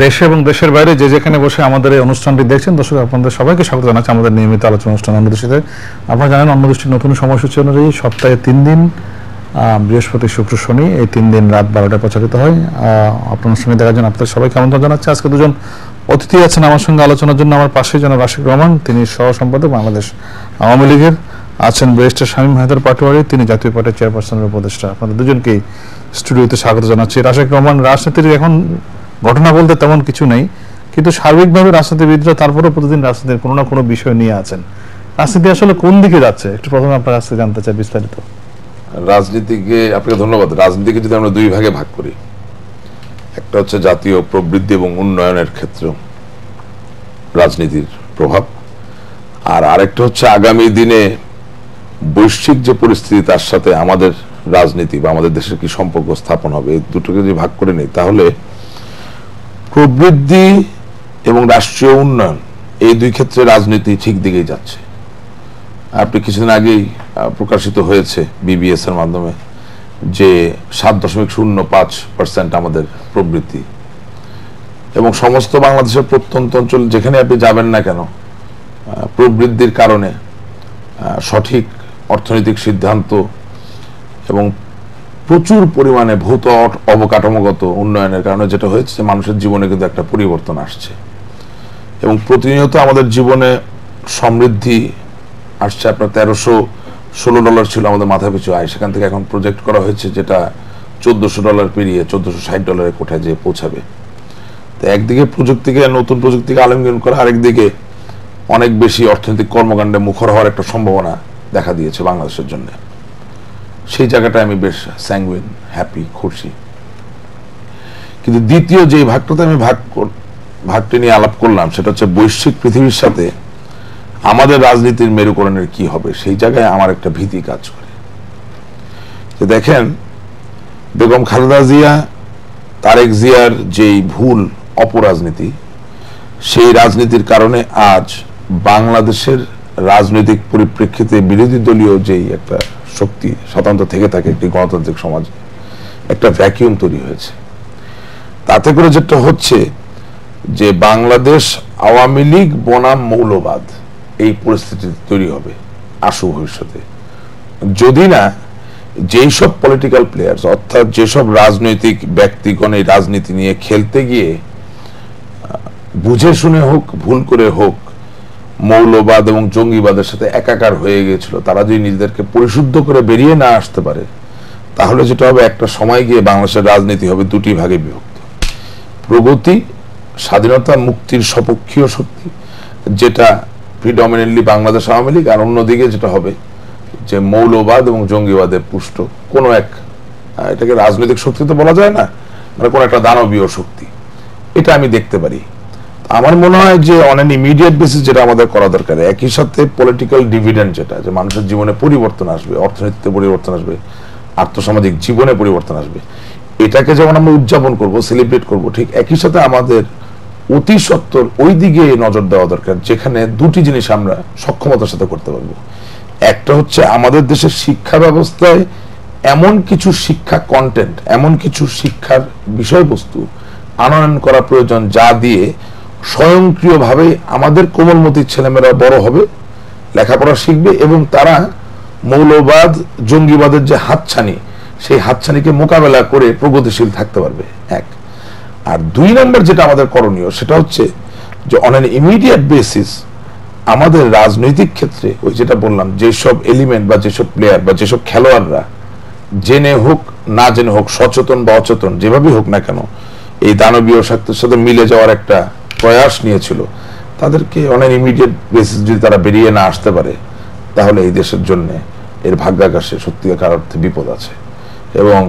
দেশে এবং দেশের বাইরে যে যেখানে বসে আমাদের এই অনুষ্ঠানটি দেখছেন, দর্শক আপনাদের সবাইকে স্বাগত জানাচ্ছি আমাদের নিয়মিত আলোচনা অনুষ্ঠান অন্যদৃষ্টিতে। আপনারা জানেন অন্যদৃষ্টির নতুন সময়সূচি অনুযায়ী সপ্তাহে 3 দিন বৃহস্পতি, শুক্র, শনি এই 3 দিন রাত 12টায় প্রচারিত হয়। আপনার সঙ্গে দেখার জন্য আপনাদের সবাইকে আমন্ত্রণ জানাচ্ছি। আজকে দুজন অতিথি আছেন আমার সঙ্গে আলোচনার জন্য। আমার পাশে জনাব আশিক রহমান, তিনি সহ সম্পাদক বাংলাদেশ আওয়ামী লীগের। আছেন ব্যারিস্টার শামীম হায়দার পাটোয়ারি, তিনি জাতীয় পার্টির চেয়ারপারসনের উপদেষ্টা। আপনাদের দুজনকেই স্টুডিওতে স্বাগত জানাচ্ছি। আশিক রহমান, রাজনীতির এখন ঘটনা বলতে তেমন কিছু নেই, কিন্তু সার্বিকভাবে রাজনীতিবিদরা তারপরেও প্রতিদিন রাজনীতির কোনো না কোনো বিষয় নিয়ে আছেন। রাজনীতি আসলে কোন দিকে যাচ্ছে একটু প্রথমে আপনার কাছে জানতে চাই বিস্তারিত। রাজনীতিকে আপনাকে ধন্যবাদ। রাজনীতিকে যদি আমরা দুই ভাগে ভাগ করি, একটা হচ্ছে জাতীয় প্রবৃদ্ধি এবং উন্নয়নের ক্ষেত্র রাজনীতির প্রভাব, আর আরেকটা হচ্ছে আগামী দিনে বৈশ্বিক যে পরিস্থিতি তার সাথে আমাদের রাজনীতি বা আমাদের দেশের কি সম্পর্ক স্থাপন হবে। এই দুটোকে যদি ভাগ করে নিই তাহলে প্রবৃদ্ধি এবং রাষ্ট্রীয় উন্নয়ন এই দুই ক্ষেত্রে রাজনীতি ঠিক দিকেই যাচ্ছে। আপনি কিছুদিন আগেই প্রকাশিত হয়েছে বিবিএস এর মাধ্যমে যে 7.05% আমাদের প্রবৃদ্ধি, এবং সমস্ত বাংলাদেশের প্রত্যন্ত অঞ্চল যেখানে আপনি যাবেন না কেন প্রবৃদ্ধির কারণে সঠিক অর্থনৈতিক সিদ্ধান্ত এবং প্রচুর পরিমাণে ভৌত অবকাঠামোগত উন্নয়নের কারণে যেটা হয়েছে মানুষের জীবনে কিন্তু একটা পরিবর্তন আসছে, এবং প্রতিনিয়ত আমাদের জীবনে সমৃদ্ধি আসছে। আপনার $1316 ছিল আমাদের মাথা পিছু আয়, সেখান থেকে এখন প্রজেক্ট করা হয়েছে যেটা $1400 পেরিয়ে $1460 কোঠায় যেয়ে পৌঁছাবে। তো একদিকে প্রযুক্তিকে, নতুন প্রযুক্তিকে আলিঙ্গন করা, আরেকদিকে অনেক বেশি অর্থনৈতিক কর্মকাণ্ডে মুখর হওয়ার একটা সম্ভাবনা দেখা দিয়েছে বাংলাদেশের জন্য। সেই জায়গাটায় আমি বেশ স্যাঙ্গুইন, হ্যাপি, খুশি। কিন্তু দ্বিতীয় যে ভাগটাতে আমি ভাগটি নিয়ে আলাপ করলাম সেটা হচ্ছে বৈশ্বিক পৃথিবীর সাথে আমাদের রাজনীতির মেরুকরণের কি হবে। সেই জায়গায় আমার একটা ভীতি কাজ করে। যে দেখেন, বেগম খালেদা জিয়া, তারেক জিয়ার যেই ভুল অপরাজনীতি, সেই রাজনীতির কারণে আজ বাংলাদেশের রাজনৈতিক পরিপ্রেক্ষিতে বিরোধী দলীয় যেই একটা শক্তি সাধারণত থেকে থাকে একটি গণতান্ত্রিক সমাজ, একটা ভ্যাকিউম তৈরি হয়েছে। তাতে করে যেটা হচ্ছে যে বাংলাদেশ আওয়ামী লীগ বনাম মৌলবাদ এই পরিস্থিতি তৈরি হবে আশু ভবিষ্যতে, যদি না যেই সব পলিটিক্যাল প্লেয়ার্স অর্থাৎ যেসব রাজনৈতিক ব্যক্তিগণ এই রাজনীতি নিয়ে খেলতে গিয়ে বুঝে শুনে হোক ভুল করে হোক মৌলবাদ এবং জঙ্গিবাদের সাথে একাকার হয়ে গিয়েছিল, তারা যদি নিজেদেরকে পরিশুদ্ধ করে বেরিয়ে না আসতে পারে তাহলে যেটা হবে, একটা সময় গিয়ে বাংলাদেশের রাজনীতি হবে দুটি ভাগে বিভক্ত। প্রগতি, স্বাধীনতা, মুক্তির সপক্ষীয় শক্তি, যেটা প্রিডমিনেন্টলি বাংলাদেশ আওয়ামী লীগ, আর অন্যদিকে যেটা হবে যে মৌলবাদ এবং জঙ্গিবাদের পুষ্ট কোনো এক, এটাকে রাজনৈতিক শক্তি তো বলা যায় না, মানে কোনো একটা দানবীয় শক্তি, এটা আমি দেখতে পারি। আমার মনে হয় যে অন অ্যান ইমিডিয়েট বেসিস যেটা আমাদের করা দরকার, একই সাথে পলিটিক্যাল ডিভিডেন্ড, যেটা যে মানুষের জীবনে পরিবর্তন আসবে, অর্থনীতিতে পরিবর্তন আসবে, আর্থসামাজিক জীবনে পরিবর্তন আসবে, এটাকে যেমন আমরা উদযাপন করব, সেলিব্রেট করব, ঠিক একই সাথে আমাদের অতি সত্বর ওই দিকে নজর দেওয়া দরকার যেখানে দুটি জিনিস আমরা সক্ষমতার সাথে করতে পারবো। একটা হচ্ছে আমাদের দেশের শিক্ষা ব্যবস্থায় এমন কিছু শিক্ষা কন্টেন্ট, এমন কিছু শিক্ষার বিষয়বস্তু আনয়ন করা প্রয়োজন যা দিয়ে স্বয়ংক্রিয়ভাবে আমাদের কোমলমতির ছেলেমেয়েরা বড় হবে, লেখাপড়া শিখবে, এবং তারা মৌলবাদ জঙ্গিবাদের যে হাতছানি, সেই হাতছানিকে মোকাবেলা করে প্রগতিশীল থাকতে পারবে, এক। আর দুই নম্বর যেটা আমাদের করণীয় সেটা হচ্ছে যে অন অ্যান ইমিডিয়েট বেসিস আমাদের রাজনৈতিক ক্ষেত্রে ওই যেটা বললাম, যেসব এলিমেন্ট বা যেসব প্লেয়ার বা যেসব খেলোয়াড়রা জেনে হোক না জেনে হোক, সচেতন বা অচেতন যেভাবেই হোক না কেন, এই দানবীয় শক্তির সাথে মিলে যাওয়ার একটা প্রয়াস নিয়েছিল, তাদেরকে অন অ্যান ইমিডিয়েট বেসিস যদি তারা বেরিয়ে না আসতে পারে তাহলে এই দেশের জন্য এর ভাগ্যাকাশে সত্যিকার অর্থে বিপদ আছে। এবং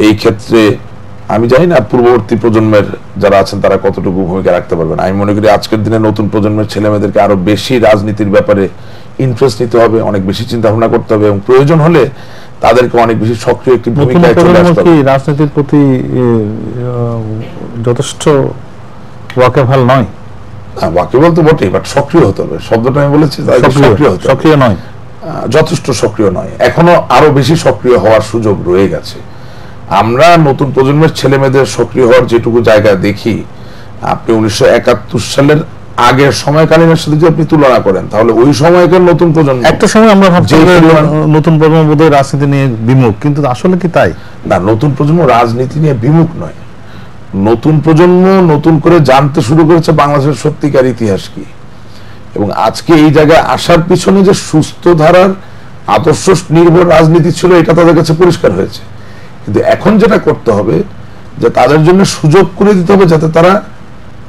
এই ক্ষেত্রে আমি জানি না পূর্ববর্তী প্রজন্মের যারা আছেন তারা কতটুকু ভূমিকা রাখতে পারবেন। আমি মনে করি আজকের দিনে নতুন প্রজন্মের ছেলেমেয়েদেরকে আরো বেশি রাজনীতির ব্যাপারে ইন্টারেস্ট নিতে হবে, অনেক বেশি চিন্তা ভাবনা করতে হবে, এবং প্রয়োজন হলে তাদেরকে অনেক বেশি সক্রিয় একটি ভূমিকায় চলে আসতে হবে। রাজনীতির প্রতি যথেষ্ট ওয়াকিবহাল নয়। ওয়াকিবহাল তো বটেই, বাট সক্রিয় হতে হবে। শব্দটা আমি বলেছি সক্রিয় নয়, যথেষ্ট সক্রিয় নয়, এখনো আরো বেশি সক্রিয় হওয়ার সুযোগ রয়ে গেছে। আমরা নতুন প্রজন্মের ছেলে মেয়েদের সক্রিয় হওয়ার যেটুকু জায়গা দেখি আপনি 1971 সালের আগের সময়কালীনের সাথে যদি আপনি তুলনা করেন তাহলে ওই সময়কার নতুন প্রজন্ম, একটা সময় আমরা ভাবছি নতুন প্রজন্ম বোধহয় রাজনীতি নিয়ে বিমুখ, কিন্তু আসলে কি তাই? না, নতুন প্রজন্ম রাজনীতি নিয়ে বিমুখ নয়। নতুন প্রজন্ম নতুন করে জানতে শুরু করেছে বাংলাদেশের সত্যিকার ইতিহাস কি, এবং আজকে এই জায়গায় আসার পিছনে যে সুস্থ ধারার আদর্শ নির্ভর রাজনীতি ছিল এটা তাদের কাছে পরিষ্কার হয়েছে। কিন্তু এখন যেটা করতে হবে যে তাদের জন্য সুযোগ করে দিতে হবে যাতে তারা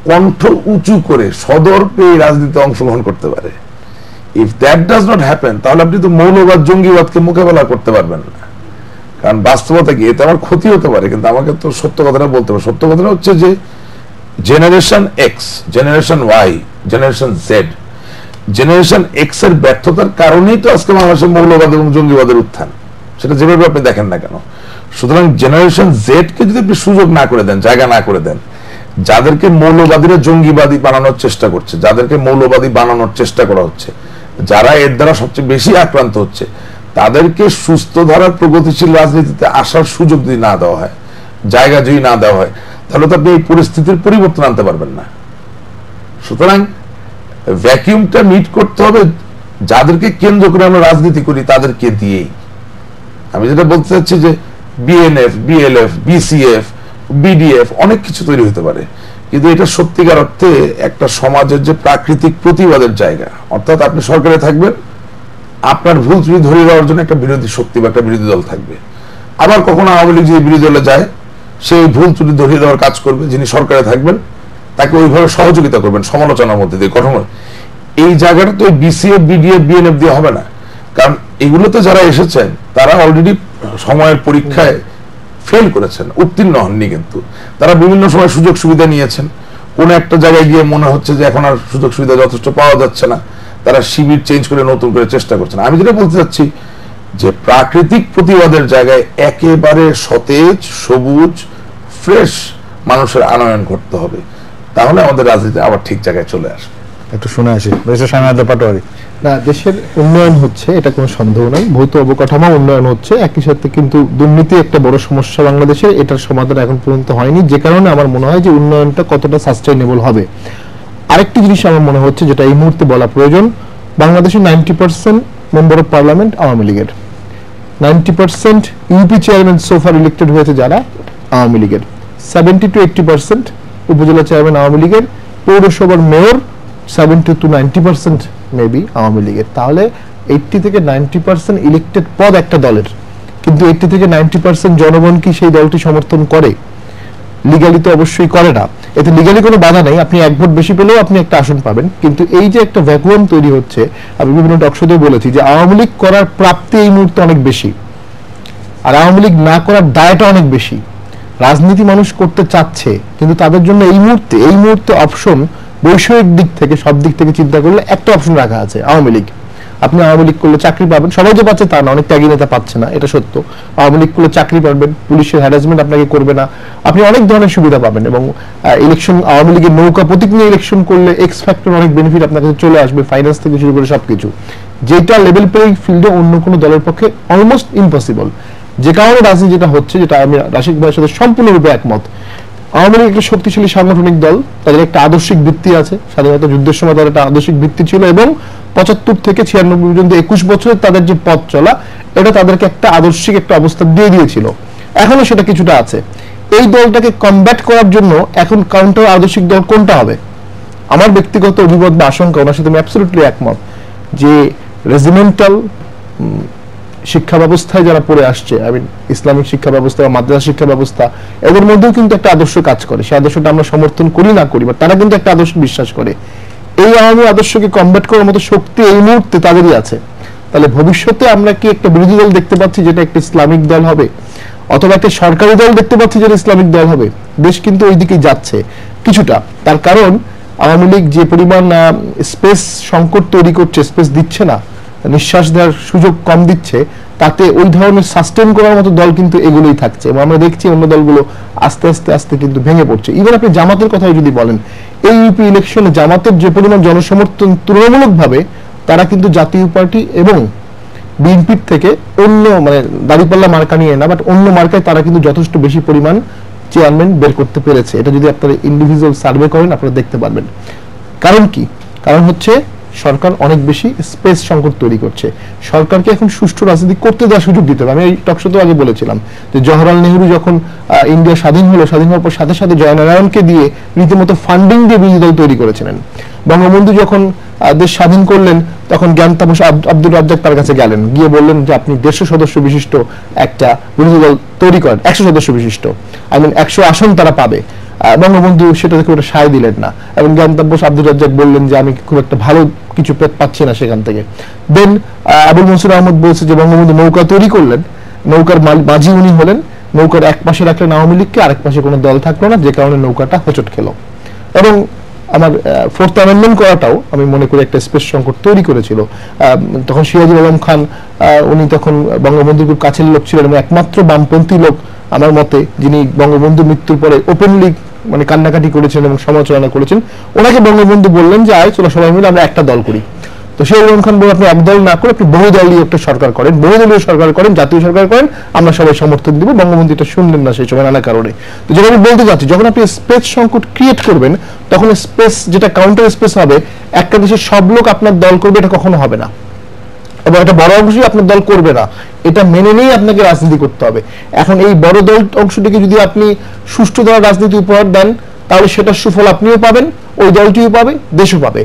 কণ্ঠ উঁচু করে সদর পেয়ে রাজনীতিতে অংশগ্রহণ করতে পারে। If that does not happen তাহলে আপনি তো মৌলবাদ জঙ্গিবাদকে মোকাবেলা করতে পারবেন না। কারণ বাস্তবতা কি, এতে আমার ক্ষতি হতে পারে, কিন্তু আমাকে তো সত্য কথাটা বলতে হবে। সত্য কথাটা হচ্ছে যে generation X, generation Y, generation Z, generation X এর ব্যর্থতার কারণেই তো আজকে বাংলাদেশের মৌলবাদ এবং জঙ্গিবাদের উত্থান, সেটা যেভাবে আপনি দেখেন না কেন। সুতরাং জেনারেশন জেড কে যদি আপনি সুযোগ না করে দেন, জায়গা না করে দেন, যাদেরকে মৌলবাদীরা জঙ্গিবাদী বানানোর চেষ্টা করছে, যাদেরকে মৌলবাদী বানানোর চেষ্টা করা হচ্ছে, যারা এর দ্বারা সবচেয়ে বেশি আক্রান্ত হচ্ছে, তাদেরকে সুস্থ ধারার প্রগতিশীল রাজনীতিতে আসার সুযোগ যদি না দেওয়া হয়, জায়গা যদি না দেওয়া হয়, তাহলে তো আপনি এই পরিস্থিতির পরিবর্তন আনতে পারবেন না। সুতরাং ভ্যাকিউমটা মিট করতে হবে যাদেরকে কেন্দ্র করে আমরা রাজনীতি করি তাদেরকে দিয়েই। আমি যেটা বলতে চাচ্ছি যে বিএনএফ, বিএলএফ, বিসিএফ, বিডিএফ অনেক কিছু তৈরি হতে পারে, কিন্তু এটা সত্যিকার অর্থে একটা সমাজের যে প্রাকৃতিক প্রতিবাদের জায়গা। অর্থাৎ আপনি সরকারে থাকবেন, আপনার ভুল ত্রুটি ধরিয়ে দেওয়ার জন্য একটা বিরোধী শক্তি বা একটা বিরোধী দল থাকবে। আবার কখনো আওয়ামী লীগ যদি বিরোধী দলে যায়, সেই ভুল ত্রুটি ধরিয়ে দেওয়ার কাজ করবে যিনি সরকারে থাকবেন, তাকে ওইভাবে সহযোগিতা করবেন সমালোচনার মধ্যে দিয়ে গঠন। এই জায়গাটা তো বিসিএফ, বিডিএফ, বিএনএফ দিয়ে হবে না, কারণ এগুলোতে যারা এসেছেন তারা অলরেডি সময়ের পরীক্ষায় ফেল করেছেন, উত্তীর্ণ হননি, কিন্তু তারা বিভিন্ন সময় সুযোগ সুবিধা নিয়েছেন। কোন একটা জায়গায় গিয়ে মনে হচ্ছে যে এখন আর সুযোগ সুবিধা যথেষ্ট পাওয়া যাচ্ছে না, তারা শিবির চেঞ্জ করে নতুন করে চেষ্টা করছেন। আমি যেটা বলতে চাচ্ছি যে প্রাকৃতিক প্রতিবাদের জায়গায় একেবারে সতেজ, সবুজ, ফ্রেশ মানুষের আনয়ন করতে হবে, তাহলে আমাদের রাজনীতি আবার ঠিক জায়গায় চলে আসবে। একটু শুনে আসি পাটোয়ারি। না, দেশের উন্নয়ন হচ্ছে, এটা কোনো সন্দেহ নাই, ভৌত অবকাঠামো উন্নয়ন হচ্ছে, একই সাথে কিন্তু দুর্নীতি একটা বড় সমস্যা বাংলাদেশে, এটার সমাধান এখন পর্যন্ত হয়নি, যে কারণে আমার মনে হয় যে উন্নয়নটা কতটা সাস্টেইনেবল হবে। আরেকটি জিনিস আমার মনে হচ্ছে যেটা এই মুহূর্তে বলা প্রয়োজন, বাংলাদেশের 90% মেম্বার অফ পার্লামেন্ট আওয়ামী লীগের, 90% ইউপি চেয়ারম্যান সোফার ইলেক্টেড হয়েছে যারা আওয়ামী লীগের, 70 to 80% উপজেলা চেয়ারম্যান আওয়ামী লীগের, পৌরসভার মেয়র 70 to 90% মেবি আওয়ামী লীগের। তাহলে 80 থেকে 90% ইলেক্টেড পদ একটা দলের, কিন্তু 80 থেকে 90% জনগণ কি সেই দলটি সমর্থন করে? লিগালি তো অবশ্যই করে না। এতে লিগালি কোনো বাধা নেই, আপনি এক ভোট বেশি পেলেও আপনি একটা আসন পাবেন, কিন্তু এই যে একটা ভ্যাকুয়াম তৈরি হচ্ছে, আমি বিভিন্ন টকশোতে বলেছি যে আওয়ামী লীগ করার প্রাপ্তি এই মুহূর্তে অনেক বেশি, আর আওয়ামী লীগ না করার দায়টা অনেক বেশি। রাজনীতি মানুষ করতে চাচ্ছে, কিন্তু তাদের জন্য এই মুহূর্তে অপশন বৈষয়িক দিক থেকে, সব দিক থেকে চিন্তা করলে একটা অপশন রাখা আছে, আওয়ামী লীগ। আপনি আওয়ামী লীগ করলে চাকরি পাবেন, সবাই যে পাচ্ছে তা না, অনেক ত্যাগী নেতা পাচ্ছে না, এটা সত্য। আওয়ামী লীগ করলে চাকরি পাবেন, পুলিশের হ্যারাসমেন্ট আপনাকে করবে না, আপনি অনেক ধরনের সুবিধা পাবেন, এবং ইলেকশন, আওয়ামী লীগের নৌকা প্রতীক নিয়ে ইলেকশন করলে এক্স ফ্যাক্টর অনেক বেনিফিট আপনার কাছে চলে আসবে, ফাইন্যান্স থেকে শুরু করে সবকিছু, যেটা লেভেল প্লেইং ফিল্ডে অন্য কোনো দলের পক্ষে অলমোস্ট ইম্পসিবল। যে কারণে রাজনীতি যেটা হচ্ছে, যেটা আমি রাশিক ভাইয়ের সাথে সম্পূর্ণরূপে একমত, আওয়ামী লীগ একটা শক্তিশালী সাংগঠনিক দল, তাদের একটা আদর্শিক ভিত্তি আছে, স্বাধীনতা যুদ্ধের সময় তাদের একটা আদর্শিক ভিত্তি ছিল, এবং 75 থেকে 96 পর্যন্ত 21 বছরে তাদের যে পথ চলা, এটা তাদেরকে একটা আদর্শিক একটা অবস্থা দিয়ে দিয়েছিল, এখনো সেটা কিছুটা আছে। এই দলটাকে কমব্যাট করার জন্য এখন কাউন্টার আদর্শিক দল কোনটা হবে? আমার ব্যক্তিগত অভিমত বা আশঙ্কা, ওনার সাথে আমি অ্যাবসলিউটলি একমত, যে রেজিমেন্টাল শিক্ষা ব্যবস্থায় যারা পড়ে আসছে, ইসলামিক শিক্ষা ব্যবস্থা বা মাদ্রাসা শিক্ষা ব্যবস্থা, এদের মধ্যেও কিন্তু একটা আদর্শ কাজ করে, সেই আদর্শটা আমরা সমর্থন করি না করি, বা তারা কিন্তু একটা আদর্শ বিশ্বাস করে। এই আওয়ামী আদর্শকে কমব্যাট করার মতো শক্তি এই মুহূর্তে তাদেরই আছে। তাহলে ভবিষ্যতে আমরা কি একটা বিরোধী দল দেখতে পাচ্ছি যেটা একটা ইসলামিক দল হবে, অথবা একটা সরকারি দল দেখতে পাচ্ছি যেটা ইসলামিক দল হবে? দেশ কিন্তু ওই দিকেই যাচ্ছে কিছুটা। তার কারণ আওয়ামী লীগ যে পরিমাণ স্পেস সংকট তৈরি করছে, স্পেস দিচ্ছে না, নিঃশ্বাস দেওয়ার সুযোগ কম দিচ্ছে, তাতে ওই ধরনের সাস্টেন করার মতো দল কিন্তু এগুলোই থাকছে, এবং আমরা দেখছি অন্য দলগুলো আস্তে আস্তে আস্তে কিন্তু ভেঙে পড়ছে। ইভেন আপনি জামাতের কথাই যদি বলেন, এই ইউপি ইলেকশনে জামাতের যে পরিমাণ জনসমর্থন, তুলনামূলকভাবে তারা কিন্তু জাতীয় পার্টি এবং বিএনপির থেকে অন্য, মানে দাঁড়িপাল্লা মার্কা নিয়ে না, বাট অন্য মার্কায় তারা কিন্তু যথেষ্ট বেশি পরিমাণ চেয়ারম্যান বের করতে পেরেছে। এটা যদি আপনারা ইন্ডিভিজুয়াল সার্ভে করেন আপনারা দেখতে পারবেন। কারণ কি? কারণ হচ্ছে সরকার অনেক বেশি স্পেস সংকট তৈরি করছে। সরকারকে এখন সুষ্ঠু রাজনীতি করতে দেওয়ার সুযোগ দিতে হবে। আমি এই টকশোতে আগে বলেছিলাম যে জওহরলাল নেহরু যখন ইন্ডিয়া স্বাধীন হওয়ার পর সাথে সাথে জয়নারায়ণকে দিয়ে রীতিমতো ফান্ডিং দিয়ে বিরোধী দল তৈরি করেছিলেন। বঙ্গবন্ধু যখন দেশ স্বাধীন করলেন তখন জ্ঞান তাপস আব্দুর রাজ্জাক তার কাছে গেলেন, গিয়ে বললেন যে আপনি 150 সদস্য বিশিষ্ট একটা বিরোধী দল তৈরি করেন, 100 সদস্য বিশিষ্ট, 100 আসন তারা পাবে। বঙ্গবন্ধু সেটা থেকে ওটা সায় দিলেন না, এবং জ্ঞান তাপস আব্দুর রাজ্জাক বললেন যে আমি খুব একটা ভালো কিছু পাচ্ছি না সেখান থেকে। দেন আবুল মনসুর আহমদ বলছে যে বঙ্গবন্ধু নৌকা তৈরি করলেন, নৌকার মাঝি উনি হলেন, নৌকার এক পাশে রাখলেন আওয়ামী লীগকে, আরেক পাশে কোনো দল থাকলো না, যে কারণে নৌকাটা হোঁচট খেলো। এবং আমার 4th অ্যামেন্ডমেন্ট করাটাও আমি মনে করি একটা স্পেস সংকট তৈরি করেছিল। তখন সিরাজুল আলম খান উনি তখন বঙ্গবন্ধুর খুব কাছের লোক ছিলেন এবং একমাত্র বামপন্থী লোক আমার মতে যিনি বঙ্গবন্ধু মৃত্যুর পরে ওপেনলি মানে কান্নাকাটি করেছেন এবং সমালোচনা করেছেন। ওনাকে বঙ্গবন্ধু বললেন যে আয় চলো সবাই মিলে আমরা একটা দল করি। তো সিরাজুল আলম খান বললেন আপনি এক দল না করে আপনি বহুদলীয় একটা সরকার করেন, বহুদলীয় সরকার করেন, জাতীয় সরকার করেন, আমরা সবাই সমর্থন দিব। বঙ্গবন্ধু এটা শুনলেন না সেই সময় নানা কারণে। তো যেটা আমি বলতে চাচ্ছি, যখন আপনি স্পেস সংকট ক্রিয়েট করবেন তখন স্পেস যেটা কাউন্টার স্পেস হবে, একটা দেশের সব লোক আপনার দল করবে এটা কখনো হবে না, এবং এটা বড় অংশই আপনার দল করবে না, এটা মেনে নিয়েই আপনাকে রাজনীতি করতে হবে। এখন এই বড় দল অংশটিকে যদি আপনি সুষ্ঠু ধারা রাজনীতি উপহার দেন তাহলে সেটার সুফল আপনিও পাবেন, ওই দলটিও পাবে, দেশও পাবে।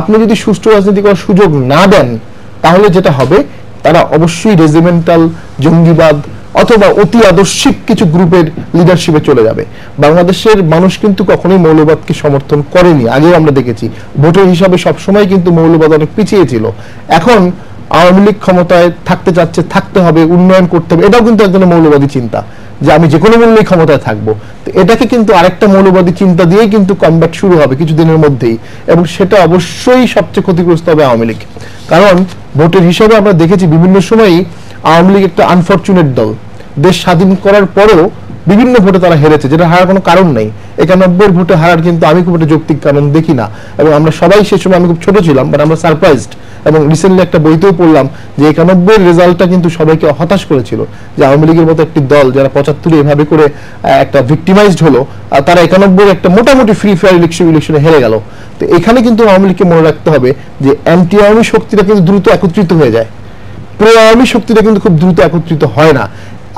আপনি যদি সুষ্ঠু রাজনীতি করার সুযোগ না দেন তাহলে যেটা হবে তারা অবশ্যই রেজিমেন্টাল জঙ্গিবাদ অথবা অতি আদর্শিক কিছু গ্রুপের লিডারশিপে চলে যাবে। বাংলাদেশের মানুষ কিন্তু কখনোই মৌলবাদকে সমর্থন করেনি, আগেও আমরা দেখেছি ভোটের হিসাবে সবসময় কিন্তু মৌলবাদ অনেক পিছিয়ে ছিল। এখন আওয়ামী লীগ ক্ষমতায় থাকতে চাচ্ছে, থাকতে হবে, উন্নয়ন করতে হবে, এটাও কিন্তু একজনের মৌলবাদী চিন্তা যে আমি যে কোনো মূল্যেই ক্ষমতায় থাকবো। তো এটাকে কিন্তু আরেকটা মৌলবাদী চিন্তা দিয়েই কিন্তু কমব্যাট শুরু হবে কিছুদিনের মধ্যেই, এবং সেটা অবশ্যই সবচেয়ে ক্ষতিগ্রস্ত হবে আওয়ামী লীগ। কারণ ভোটের হিসাবে আমরা দেখেছি বিভিন্ন সময়ই আওয়ামী লীগ একটা আনফরচুনেট দল, দেশ স্বাধীন করার পরেও বিভিন্ন ভোটে তারা হেরেছে, যেটা হারার কোনো কারণ নেই। 91 ভোটে হারার কিন্তু আমি খুব একটা যৌক্তিক কারণ দেখি না, এবং আমরা সবাই সে সময়, আমি খুব ছোট ছিলাম বাট আমরা সারপ্রাইজড, এবং রিসেন্টলি একটা বইতেও পড়লাম যে 91 রেজাল্টটা কিন্তু সবাইকে হতাশ করেছিল, যে আওয়ামী লীগের মতো একটি দল যারা 75 এভাবে করে একটা ভিক্টিমাইজড হলো, তারা 91 একটা মোটামুটি ফ্রি ফেয়ার ইলেকশনে হেরে গেল। তো এখানে কিন্তু আওয়ামী লীগকে মনে রাখতে হবে যে অ্যান্টি আওয়ামী শক্তিটা কিন্তু দ্রুত একত্রিত হয়ে যায়, প্রো আওয়ামী শক্তিটা কিন্তু খুব দ্রুত একত্রিত হয় না।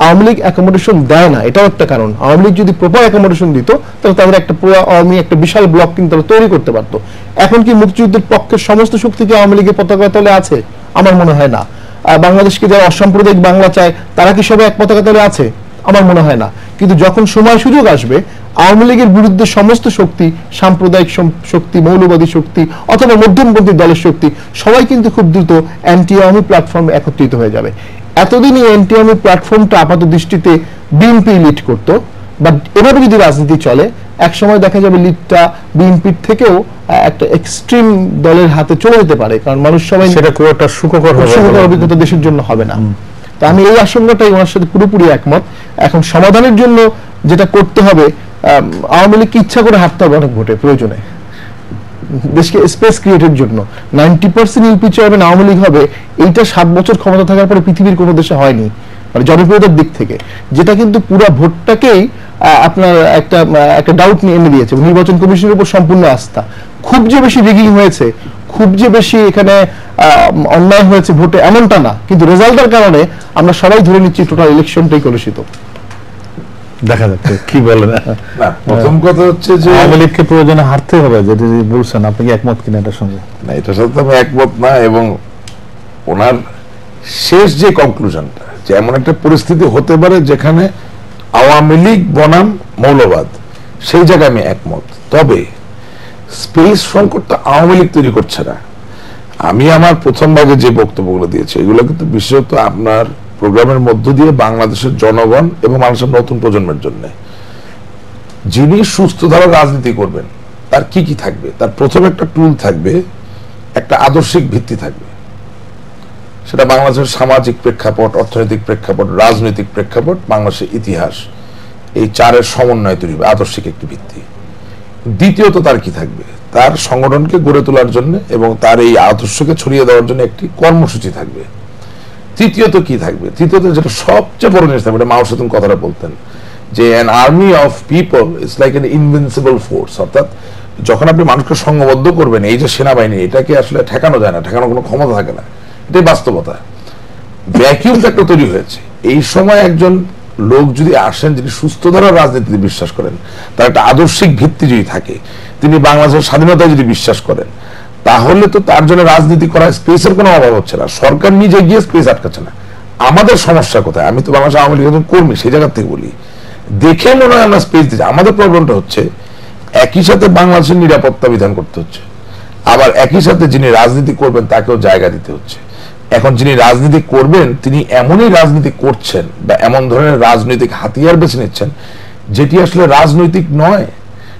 আওয়ামী লীগ অ্যাকোমোডেশন দেয় না, এটাও একটা কারণ। আওয়ামী লীগ যদি প্রপার অ্যাকোমোডেশন দিত তাহলে তাদের একটা প্রো আওয়ামী একটা বিশাল ব্লক কিন্তু তারা তৈরি করতে পারতো। এখন কি মুক্তিযুদ্ধের পক্ষের সমস্ত শক্তি কি আওয়ামী লীগের পতাকা তলে আছে? আমার মনে হয় না। বাংলাদেশকে যারা অসাম্প্রদায়িক বাংলা চায় তারা কি সবাই এক পতাকা তলে আছে? আমার মনে হয় না। কিন্তু যখন সময় সুযোগ আসবে আওয়ামী লীগের বিরুদ্ধে সমস্ত শক্তি, সাম্প্রদায়িক শক্তি, মৌলবাদী শক্তি অথবা মধ্যমপন্থী দলের শক্তি সবাই কিন্তু খুব দ্রুত অ্যান্টি আওয়ামী প্ল্যাটফর্মে একত্রিত হয়ে যাবে। এতদিন এই অ্যান্টি আওয়ামী প্ল্যাটফর্মটা আপাত দৃষ্টিতে বিএনপি লিড করতো, বাট এভাবে যদি রাজনীতি চলে এক সময় দেখা যাবে লিডটা বিএনপির থেকেও একটা এক্সট্রিম দলের হাতে চলে যেতে পারে, কারণ মানুষ সবাই সেটা খুব একটা সুখকর অভিজ্ঞতা দেশের জন্য হবে না। তো আমি এই আশঙ্কাটাই ওনার সাথে পুরোপুরি একমত। এখন সমাধানের জন্য যেটা করতে হবে, আওয়ামী লীগকে ইচ্ছা করে হারতে হবে অনেক ভোটে প্রয়োজনে, দেশকে স্পেস ক্রিয়েটের জন্য। 90% ইউপি চেয়ারম্যান আওয়ামী লীগ হবে, এইটা 7 বছর ক্ষমতা থাকার পরে পৃথিবীর কোনো দেশে হয়নি, মানে জনপ্রিয়তার দিক থেকে, যেটা কিন্তু পুরো ভোটটাকেই আপনার একটা ডাউট নিয়ে এনে দিয়েছে। নির্বাচন কমিশনের উপর সম্পূর্ণ আস্থা। খুব যে বেশি রিগিং হয়েছে, খুব যে বেশি এখানে অন্যায় হয়েছে ভোটে এমনটা না, কিন্তু রেজাল্টের কারণে আমরা সবাই ধরে নিচ্ছি টোটাল ইলেকশনটাই কলুষিত। দেখা যাচ্ছে কি বলেন। না, প্রথম কথা হচ্ছে যে আওয়ামী লীগকে প্রয়োজনে হারতে হবে, যেটা বলছেন, আপনি কি একমত কিনা এটার সঙ্গে? না, এটার সাথে আমি একমত না, এবং ওনার শেষ যে কনক্লুশনটা যে এমন একটা পরিস্থিতি হতে পারে যেখানে আওয়ামী লীগ বনাম মৌলবাদ, সেই জায়গায় আমি একমত। তবে স্পেস সংকটটা আওয়ামী লীগ তৈরি করছে না। আমি আমার প্রথম ভাগে যে বক্তব্যগুলো দিয়েছি এগুলো কিন্তু বিশেষত আপনার প্রোগ্রামের মধ্য দিয়ে বাংলাদেশের জনগণ এবং মানুষের নতুন প্রজন্মের জন্য, যিনি সুস্থ ধারা রাজনীতি করবেন তার কি কি থাকবে, তার প্রথম একটা টুল থাকবে, একটা আদর্শিক ভিত্তি থাকবে। সেটা বাংলাদেশের সামাজিক প্রেক্ষাপট, অর্থনৈতিক প্রেক্ষাপট, রাজনৈতিক প্রেক্ষাপট, বাংলাদেশের ইতিহাস, এই চারের সমন্বয় তৈরি হবে আদর্শিক একটি ভিত্তি। দ্বিতীয়ত তার কি থাকবে, তার সংগঠনকে গড়ে তোলার জন্য এবং তার এই আদর্শকে ছড়িয়ে দেওয়ার জন্য একটি কর্মসূচি থাকবে। তৃতীয়ত কি থাকবে, তৃতীয়ত যেটা সবচেয়ে বড় জিনিস থাকবে, এটা মাও সেতুন কথাটা বলতেন, যে an army of people is like an invincible force, অর্থাৎ যখন আপনি মানুষকে সংঘবদ্ধ করবেন, এই যে সেনাবাহিনী, এটাকে আসলে ঠেকানো যায় না, ঠেকানোর কোনো ক্ষমতা থাকে না, এটাই বাস্তবতা। ভ্যাকিউমটা একটা তৈরি হয়েছে। এই সময় একজন লোক যদি আসেন যিনি সুস্থ ধারার রাজনীতিতে বিশ্বাস করেন, তার একটা আদর্শিক ভিত্তি যদি থাকে, তিনি বাংলাদেশের স্বাধীনতায় যদি বিশ্বাস করেন, তাহলে তো তার জন্য রাজনীতি করার স্পেসের কোনো অভাব হচ্ছে না। সরকার নিজে গিয়ে স্পেস আটকাচ্ছে না। আমাদের সমস্যা কোথায়? আমি তো বাংলাদেশ আওয়ামী লীগের কর্মী, সেই জায়গা থেকে বলি, দেখে মনে হয় আমরা স্পেস দিচ্ছি। আমাদের প্রবলেমটা হচ্ছে একই সাথে বাংলাদেশের নিরাপত্তা বিধান করতে হচ্ছে, আবার একই সাথে যিনি রাজনীতি করবেন তাকেও জায়গা দিতে হচ্ছে। এখন যিনি রাজনীতি করবেন তিনি এমনই রাজনীতি করছেন বা এমন ধরনের রাজনৈতিক হাতিয়ার বেছে নিচ্ছেন যেটি আসলে রাজনৈতিক নয়,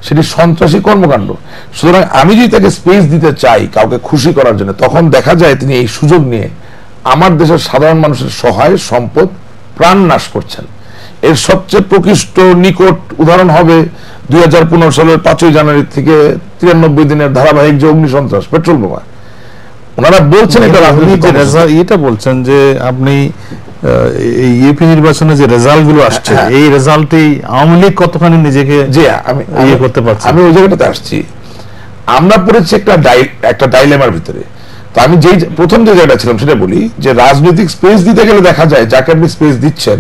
সেটি সন্ত্রাসী কর্মকাণ্ড। সুতরাং আমি যদি তাকে স্পেস দিতে চাই কাউকে খুশি করার জন্য, তখন দেখা যায় তিনি এই সুযোগ নিয়ে আমার দেশের সাধারণ মানুষের সহায় সম্পদ প্রাণ নাশ করছেন। এর সবচেয়ে প্রকৃষ্ট নিকট উদাহরণ হবে 2015 সালের 5ই জানুয়ারি থেকে 93 দিনের ধারাবাহিক যে অগ্নি সন্ত্রাস, পেট্রোল বোমা। ওনারা বলছেন এটা এটা বলছেন যে আপনি এই ইউপি নির্বাচনে যে রেজাল্ট গুলো আসছে, এই রেজাল্টই আওয়ামী লীগ কতখানি নিজেকে ইয়ে করতে পারছে। আমি ওই জায়গাটাতে আসছি। আমরা পড়েছি একটা ডাইলেমার ভিতরে। তো আমি যেই প্রথম যে জায়গাটা ছিলাম সেটা বলি যে রাজনৈতিক স্পেস দিতে গেলে দেখা যায় যাকে আপনি স্পেস দিচ্ছেন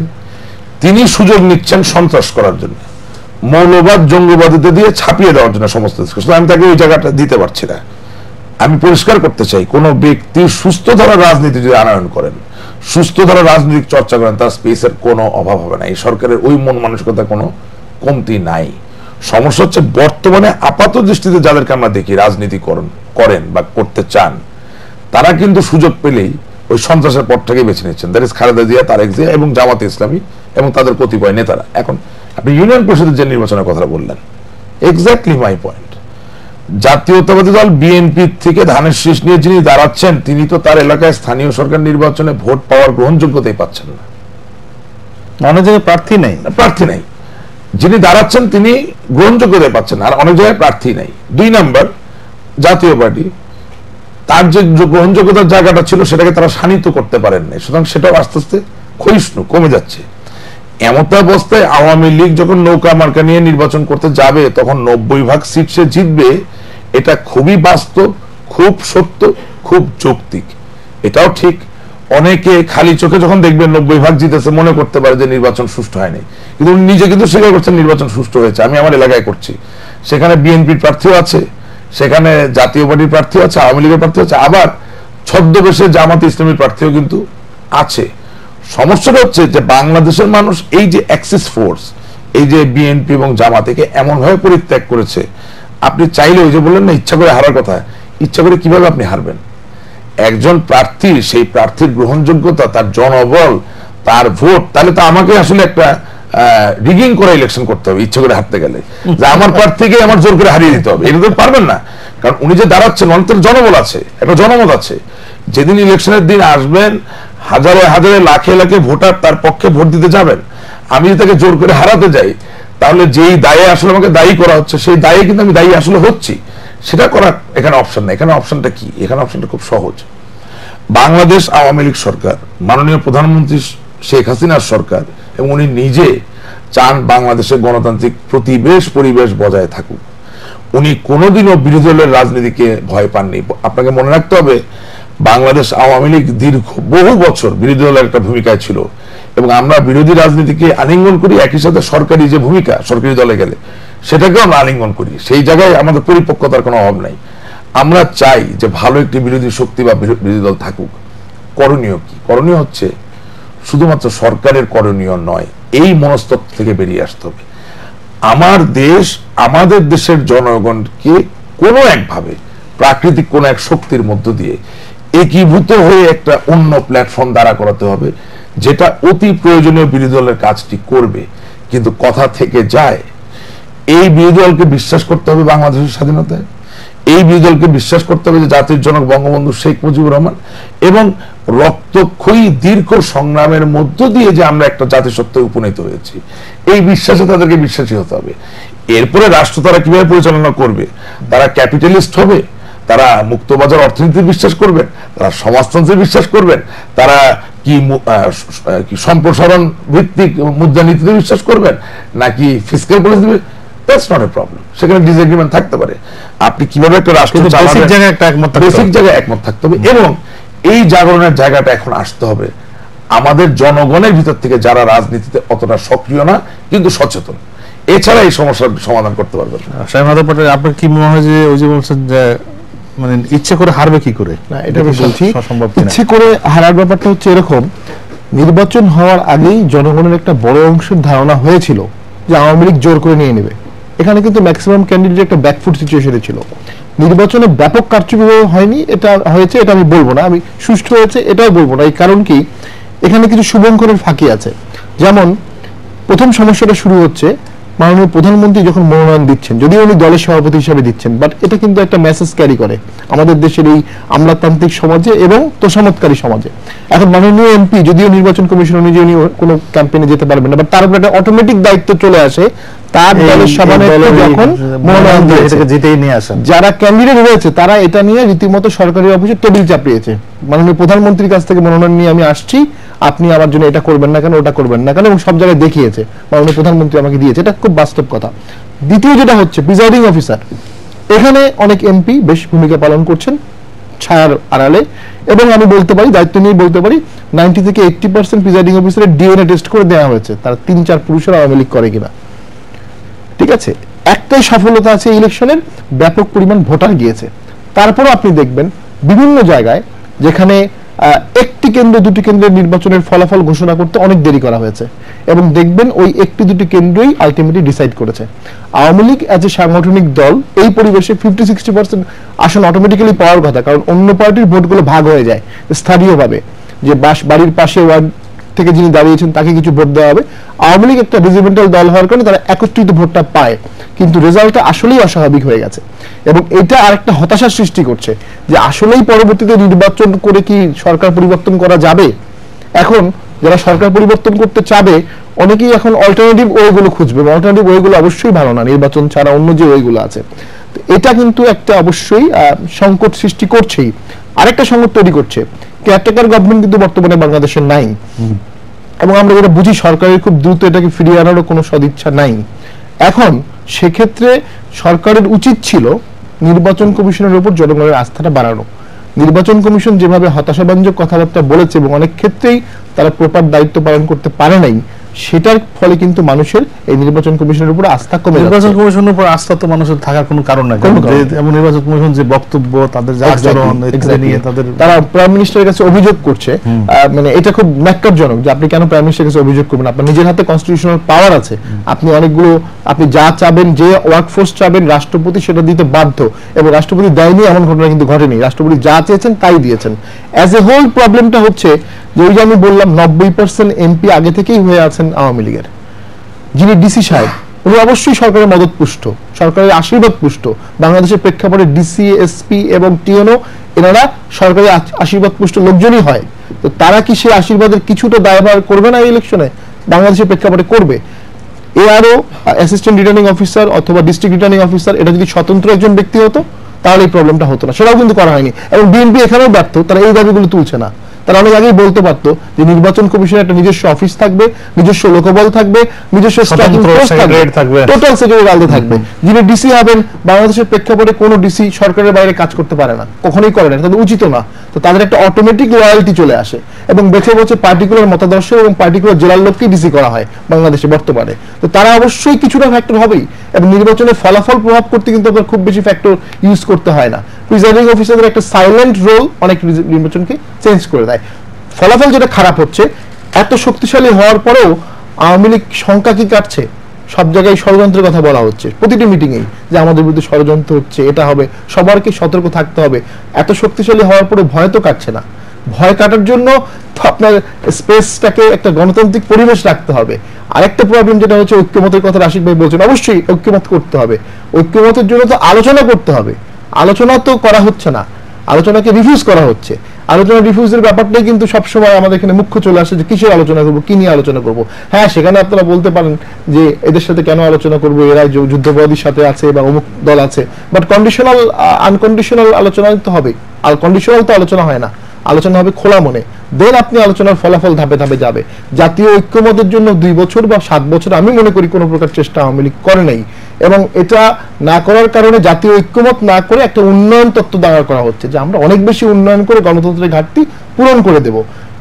তিনি সুযোগ নিচ্ছেন সন্ত্রাস করার জন্য, মৌলবাদ জঙ্গিবাদীদের দিয়ে ছাপিয়ে দেওয়ার জন্য সমস্ত কিছু। আমি তাকে ওই জায়গাটা দিতে পারছি না। আমি পরিষ্কার করতে চাই, কোন ব্যক্তি সুস্থ ধারা রাজনীতি যদি আনয়ন করেন, সুস্থ ধারা রাজনৈতিক চর্চা করেন, তার স্পেসের কোনো অভাব হবে না। এই সরকারের ওই মন মানসিকতার কোনো কমতি নাই। সমস্যা হচ্ছে বর্তমানে আপাত দৃষ্টিতে যাদেরকে আমরা দেখি রাজনীতি করেন বা করতে চান, তারা কিন্তু সুযোগ পেলেই ওই সন্ত্রাসের পথটাকে বেছে নিচ্ছেন। দ্যাট ইজ খালেদা জিয়া, তারেক জিয়া এবং জামাতে ইসলামী এবং তাদের কতিপয় নেতারা। এখন আপনি ইউনিয়ন পরিষদের যে নির্বাচনের কথা বললেন, এক্স্যাক্টলি মাই পয়েন্ট। জাতীয়তাবাদী দল বিএনপি থেকে ধানের শীষ নিয়ে যিনি দাঁড়াচ্ছেন তিনি তো তার এলাকায় স্থানীয় সরকার নির্বাচনে ভোট পাওয়ার গ্রহণযোগ্যতাই পাচ্ছেন না। অনেক জায়গায় প্রার্থী নাই। যিনি দাঁড়াচ্ছেন তিনি গ্রহণযোগ্যতাই পাচ্ছেন না, আর অনেক জায়গায় প্রার্থী নাই। 2 নাম্বার, জাতীয় পার্টি তার যে গ্রহণযোগ্যতার জায়গাটা ছিল সেটাকে তারা শানিত করতে পারেন নাই। সুতরাং সেটাও আস্তে আস্তে ক্ষয়িষ্ণু, কমে যাচ্ছে। এমত অবস্থায় আওয়ামী লীগ যখন নৌকা মার্কা নিয়ে নির্বাচন করতে যাবে তখন 90% সিট সে জিতবে, এটা খুবই বাস্তব, খুব সত্য, খুব যৌক্তিক। এটাও ঠিক, অনেকে খালি চোখে যখন দেখবেন 90% জিতেছে মনে করতে পারে যে নির্বাচন সুষ্ঠু হয়নি, কিন্তু উনি নিজে কিন্তু স্বীকার করছেন নির্বাচন সুষ্ঠু হয়েছে। আমি আমার এলাকায় করছি, সেখানে বিএনপির প্রার্থীও আছে, সেখানে জাতীয় পার্টির প্রার্থীও আছে, আওয়ামী লীগের প্রার্থী আছে, আবার ছদ্মবেশে জামাত ইসলামীর প্রার্থীও কিন্তু আছে। সমস্যাটা হচ্ছে যে বাংলাদেশের মানুষ এই যে অ্যাক্সিস ফোর্স, এই যে বিএনপি এবং জামাতকে এমন ভাবে পরিত্যাগ করেছে, আপনি চাইলে ওই যে বললেন না ইচ্ছা করে হারার কথা, ইচ্ছা করে কিভাবে আপনি হারবেন? একজন প্রার্থী, সেই প্রার্থীর গ্রহণযোগ্যতা, তার জনবল, তার ভোট, তাহলে তো আমাকে আসলে একটা রিগিং করে ইলেকশন করতে হবে ইচ্ছা করে হারতে গেলে, যে আমার প্রার্থীকে আমার জোর করে হারিয়ে দিতে হবে। এটা তো পারবেন না, কারণ উনি যে দাঁড়াচ্ছেন অনেক জনবল আছে, একটা জনমত আছে। যেদিন ইলেকশনের দিন আসবেন হাজারে হাজারে লাখে লাখে ভোটার তার পক্ষে ভোট দিতে যাবেন, আমি যদি তাকে জোর করে হারাতে যাই তাহলে যেই দায়ে আসলে আমাকে দায়ী করা হচ্ছে সেই দায়ে কিন্তু আমি দায়ী আসলে হচ্ছি। সেটা করার এখানে অপশন নেই। এখানে অপশনটা কি? এখানে অপশনটা খুব সহজ। বাংলাদেশ আওয়ামী লীগ সরকার, মাননীয় প্রধানমন্ত্রী শেখ হাসিনার সরকার, এবং উনি নিজে চান বাংলাদেশের গণতান্ত্রিক পরিবেশ বজায় থাকুক। উনি কোনোদিনও বিরোধী দলের রাজনীতিকে ভয় পাননি। আপনাকে মনে রাখতে হবে বাংলাদেশ আওয়ামী লীগ দীর্ঘ বহু বছর বিরোধী দলের একটা ভূমিকায় ছিল, এবং আমরা বিরোধী রাজনীতিকে আলিঙ্গন করি, একই সাথে সরকারি যে ভূমিকা সরকারি দলে গেলে সেটাকেও আমরা আলিঙ্গন করি। সেই জায়গায় আমাদের পরিপক্কতার কোনো অভাব নাই। আমরা চাই যে ভালো একটি বিরোধী শক্তি বা বিরোধী দল থাকুক। করণীয় কি? করণীয় হচ্ছে শুধুমাত্র সরকারের করণীয় নয়, এই মনস্তত্ত্ব থেকে বেরিয়ে আসতে হবে। আমার দেশ, আমাদের দেশের জনগণকে কোনো একভাবে প্রাকৃতিক কোন এক শক্তির মধ্য দিয়ে একীভূত হয়ে একটা অন্য প্ল্যাটফর্ম দাঁড়া করাতে হবে, যেটা অতি প্রয়োজনীয় বিরোধী দলের কাজটি করবে। কিন্তু কথা থেকে যায়, এই বিরোধী দলকে বিশ্বাস করতে হবে বাংলাদেশের স্বাধীনতায়, এই বিরোধী দলকে বিশ্বাস করতে হবে যে জাতির জনক বঙ্গবন্ধু শেখ মুজিবুর রহমান এবং রক্তক্ষয়ী দীর্ঘ সংগ্রামের মধ্য দিয়ে যে আমরা একটা জাতিসত্তায় উপনীত হয়েছি, এই বিশ্বাসে তাদেরকে বিশ্বাসী হতে হবে। এরপরে রাষ্ট্র তারা কিভাবে পরিচালনা করবে, তারা ক্যাপিটালিস্ট হবে, তারা মুক্তবাজার অর্থনীতিতে বিশ্বাস করবেন, তারা সমাজতন্ত্রে বিশ্বাস করবেন, তারা কি সম্প্রসারণ ভিত্তিক মুদ্রানীতিতে বিশ্বাস করবেন, নাকি fiscal policy? That's not a problem. সেখানে ডিসএগ্রিমেন্ট থাকতে পারে। আপনি কিভাবে একটা রাষ্ট্র চালাবেন, বেসিক জায়গায় একমত থাকতে হবে। এবং এই জাগরণের জায়গাটা এখন আসতে হবে আমাদের জনগণের ভিতর থেকে, যারা রাজনীতিতে অতটা সক্রিয় না কিন্তু সচেতন। এছাড়া এই সমস্যার সমাধান করতে পারবেন না। শামীম আহমেদ পটেল, আপনার কি মনে হয় যে ওই যে বলছেন যে মানে ইচ্ছে করে হারবে কি করে? না, এটা আমি বলছি ইচ্ছে করে হারার ব্যাপারটা হচ্ছে এরকম, নির্বাচন হওয়ার আগেই জনগণের একটা বড় অংশের ধারণা হয়েছিল যে আওয়ামী লীগ জোর করে নিয়ে নেবে। এখানে কিন্তু ম্যাক্সিমাম ক্যান্ডিডেট একটা ব্যাকফুট সিচুয়েশনে ছিল। নির্বাচনে ব্যাপক কারচুপি হয়নি, এটা হয়েছে এটা আমি বলবো না, আমি সুষ্ঠু হয়েছে এটাও বলবো না। এই কারণ কি, এখানে কিছু শুভঙ্করের ফাঁকি আছে। যেমন প্রথম সমস্যাটা শুরু হচ্ছে মাননীয় প্রধানমন্ত্রী যখন মনোনয়ন দিচ্ছেন, যদিও উনি দলের সভাপতি হিসেবে দিচ্ছেন, বাট এটা কিন্তু একটা মেসেজ ক্যারি করে আমাদের দেশের এই আমলাতান্ত্রিক সমাজে এবং তোষামতকারী সমাজে। এখন মাননীয় এমপি যদিও নির্বাচন কমিশন অনুযায়ী উনি কোনো ক্যাম্পেইনে যেতে পারবেন না, বাট তার উপর একটা অটোমেটিক দায়িত্ব চলে আসে তার দলের সভানেত্রী যখন মনোনয়ন দিয়েছে, জিতেই নিয়ে আসেন, যারা ক্যান্ডিডেট রয়েছে তারা এটা নিয়ে রীতিমতো সরকারি অফিসে টেবিল চাপিয়েছে। মাননীয় প্রধানমন্ত্রীর কাছ থেকে মনোনয়ন নিয়ে আমি আসছি, আপনি আমার জন্য এটা করবেন না কেন, ওটা করবেন না কেন, এবং সব জায়গায় দেখিয়েছে মাননীয় প্রধানমন্ত্রী আমাকে দিয়েছে। এটা খুব বাস্তব কথা। দ্বিতীয় যেটা হচ্ছে প্রিজাইডিং অফিসার, এখানে অনেক এমপি বেশ ভূমিকা পালন করছেন ছায়ার আড়ালে, এবং আমি বলতে পারি, দায়িত্ব নিয়ে বলতে পারি, 90 থেকে 80% প্রিজাইডিং অফিসারের ডিএনএ টেস্ট করে দেওয়া হয়েছে তারা 3-4 পুরুষের আওয়ামী লীগ করে কিনা। ঠিক আছে, একটাই সফলতা আছে ইলেকশনের, ব্যাপক পরিমাণ ভোটার গিয়েছে। তারপরও আপনি দেখবেন বিভিন্ন জায়গায় যেখানে একটি কেন্দ্র দুটি কেন্দ্রের নির্বাচনের ফলাফল ঘোষণা করতে অনেক দেরি করা হয়েছে, এবং দেখবেন ওই একটি দুটি কেন্দ্রই আলটিমেটলি ডিসাইড করেছে। আওয়ামী লীগ অ্যাজ এ সাংগঠনিক দল এই পরিবেশে 50-60% আসন অটোমেটিক্যালি পাওয়ার কথা, কারণ অন্য পার্টির ভোটগুলো ভাগ হয়ে যায় স্থানীয়ভাবে, যে বাড়ির পাশে ওয়ার্ড থেকে যিনি দাঁড়িয়েছেন তাকে কিছু ভোট দেওয়া হবে। আওয়ামী লীগ একটা রেজিমেন্টাল দল হওয়ার কারণে তারা একত্রিত ভোটটা পায়, কিন্তু রেজাল্টটা আসলেই অস্বাভাবিক হয়ে গেছে, এবং এটা আরেকটা হতাশার সৃষ্টি করছে যে আসলেই পরবর্তীতে নির্বাচন করে কি সরকার পরিবর্তন করা যাবে। এখন যারা সরকার পরিবর্তন করতে চাবে অনেকেই এখন অল্টারনেটিভ ওয়েগুলো খুঁজবে, অল্টারনেটিভ ওয়েগুলো অবশ্যই ভালো না, নির্বাচন ছাড়া অন্য যে ওয়েগুলো আছে। এটা কিন্তু একটা অবশ্যই সংকট সৃষ্টি করছেই। আরেকটা সংকট তৈরি করছে, কেয়ারটেকার গভর্নমেন্ট কিন্তু বর্তমানে বাংলাদেশে নাই, এবং আমরা যেটা বুঝি সরকারের খুব দ্রুত এটাকে ফিরিয়ে আনারও কোনো সদিচ্ছা নাই। এখন সেক্ষেত্রে সরকারের উচিত ছিল নির্বাচন কমিশনের উপর জনগণের আস্থাটা বাড়ানো। নির্বাচন কমিশন যেভাবে হতাশাব্যঞ্জক কথাবার্তা বলেছে এবং অনেক ক্ষেত্রেই তারা প্রপার দায়িত্ব পালন করতে পারে নাই, সেটার ফলে কিন্তু মানুষের এই নির্বাচন কমিশনের উপর আস্থা কমে যাচ্ছে। নির্বাচন কমিশনের উপর আস্থা তো মানুষের থাকার কোনো কারণ নাই, এমন নির্বাচন কমিশন যে বক্তব্য তাদের যে আচরণ নিয়ে তারা প্রাইম মিনিস্টারের কাছে অভিযোগ করছে, মানে এটা খুব ন্যাক্কারজনক যে আপনি কেন প্রাইম মিনিস্টারের কাছে অভিযোগ করবেন, আপনার নিজের হাতে কনস্টিটিউশনাল পাওয়ার আছে, আপনি অনেকগুলো আপনি যা চাবেন, যে ওয়ার্কফোর্স চাবেন রাষ্ট্রপতি সেটা দিতে বাধ্য, এবং রাষ্ট্রপতি দেয়নি এমন ঘটনা কিন্তু ঘটেনি, রাষ্ট্রপতি যা চেয়েছেন তাই দিয়েছেন। অ্যাজ এ হোল প্রবলেমটা হচ্ছে যে ওই যে আমি বললাম 90% এমপি আগে থেকেই হয়ে আছেন আওয়ামী লীগের। যিনি ডিসি সাহেব উনি অবশ্যই সরকারের মদত পুষ্ট, সরকারের আশীর্বাদ পুষ্ট। বাংলাদেশের প্রেক্ষাপটে ডিসি, এসপি এবং টিএনও এনারা সরকারি আশীর্বাদ পুষ্ট লোকজনই হয়। তো তারা কি সেই আশীর্বাদের কিছুটা দায়ভার করবে না এই ইলেকশনে? বাংলাদেশের প্রেক্ষাপটে করবে। এআরও, অ্যাসিস্ট্যান্ট রিটার্নিং অফিসার অথবা ডিস্ট্রিক্ট রিটার্নিং অফিসার, এটা যদি স্বতন্ত্র একজন ব্যক্তি হতো তাহলে এই প্রবলেমটা হতো না, সেটাও কিন্তু করা হয়নি। এবং বিএনপি এখানেও ব্যর্থ, তারা এই দাবিগুলো তুলছে না। তারা অনেক আগেই বলতে পারতো যে নির্বাচন কমিশনের একটা নিজস্ব অফিস থাকবে, নিজস্ব লোকবল থাকবে, নিজস্ব টোটাল সেক্রেটারি আলাদা থাকবে। যিনি ডিসি হবেন বাংলাদেশের প্রেক্ষাপটে কোনো ডিসি সরকারের বাইরে কাজ করতে পারে না, কখনোই করে না, তাদের উচিত না। তো তাদের একটা অটোমেটিক লয়ালটি চলে আসে, এবং বেছে বেছে পার্টিকুলার মতাদর্শ এবং পার্টিকুলার জেলার লোককেই ডিসি করা হয় বাংলাদেশে বর্তমানে। তো তারা অবশ্যই কিছুটা ফ্যাক্টর হবেই, এবং নির্বাচনের ফলাফল প্রভাব করতে কিন্তু আপনার খুব বেশি ফ্যাক্টর ইউজ করতে হয় না। প্রিজাইডিং অফিসারদের একটা সাইলেন্ট রোল অনেক নির্বাচনকে চেঞ্জ করে দেয়। ফলাফল যেটা খারাপ হচ্ছে, এত শক্তিশালী হওয়ার পরেও আওয়ামী লীগ সংখ্যা কি কাটছে, সব জায়গায় ষড়যন্ত্রের কথা বলা হচ্ছে প্রতিটি মিটিংয়েই, যে আমাদের বিরুদ্ধে ষড়যন্ত্র হচ্ছে, এটা হবে, সবারকে সতর্ক থাকতে হবে। এত শক্তিশালী হওয়ার পরে ভয় তো কাটছে না। ভয় কাটার জন্য তো আপনার স্পেসটাকে একটা গণতান্ত্রিক পরিবেশ রাখতে হবে। আরেকটা প্রবলেম যেটা হচ্ছে ঐক্যমতের কথা আশিক ভাই বলছেন, অবশ্যই ঐক্যমত করতে হবে। ঐক্যমতের জন্য তো আলোচনা করতে হবে, আলোচনা তো করা হচ্ছে না, আলোচনাকে রিফিউজ করা হচ্ছে। আলোচনা রিফিউজের ব্যাপারটাই কিন্তু সবসময় আমাদের এখানে মুখ্য চলে আসে যে কিসের আলোচনা করবো, কি নিয়ে আলোচনা করবো। হ্যাঁ, সেখানে আপনারা বলতে পারেন যে এদের সাথে কেন আলোচনা করবো, এরা যুদ্ধবাদীর সাথে আছে বা অমুক দল আছে, বাট কন্ডিশনাল আনকন্ডিশনাল আলোচনা তো হবে। আর কন্ডিশনাল তো আলোচনা হয় না, আলোচনা হবে খোলা মনে। দেন আপনি আলোচনার ফলাফল ধাপে ধাপে যাবে। জাতীয় ঐক্যমতের জন্য 2 বছর বা 7 বছর আমি মনে করি কোনো প্রকার চেষ্টা আওয়ামী লীগ করে নাই, এবং এটা না করার কারণে জাতীয় ঐক্যমত না করে একটা উন্নয়ন তত্ত্ব দাঁড়া করা হচ্ছে যে আমরা অনেক বেশি উন্নয়ন করে গণতন্ত্রের ঘাটতি পূরণ করে দেব।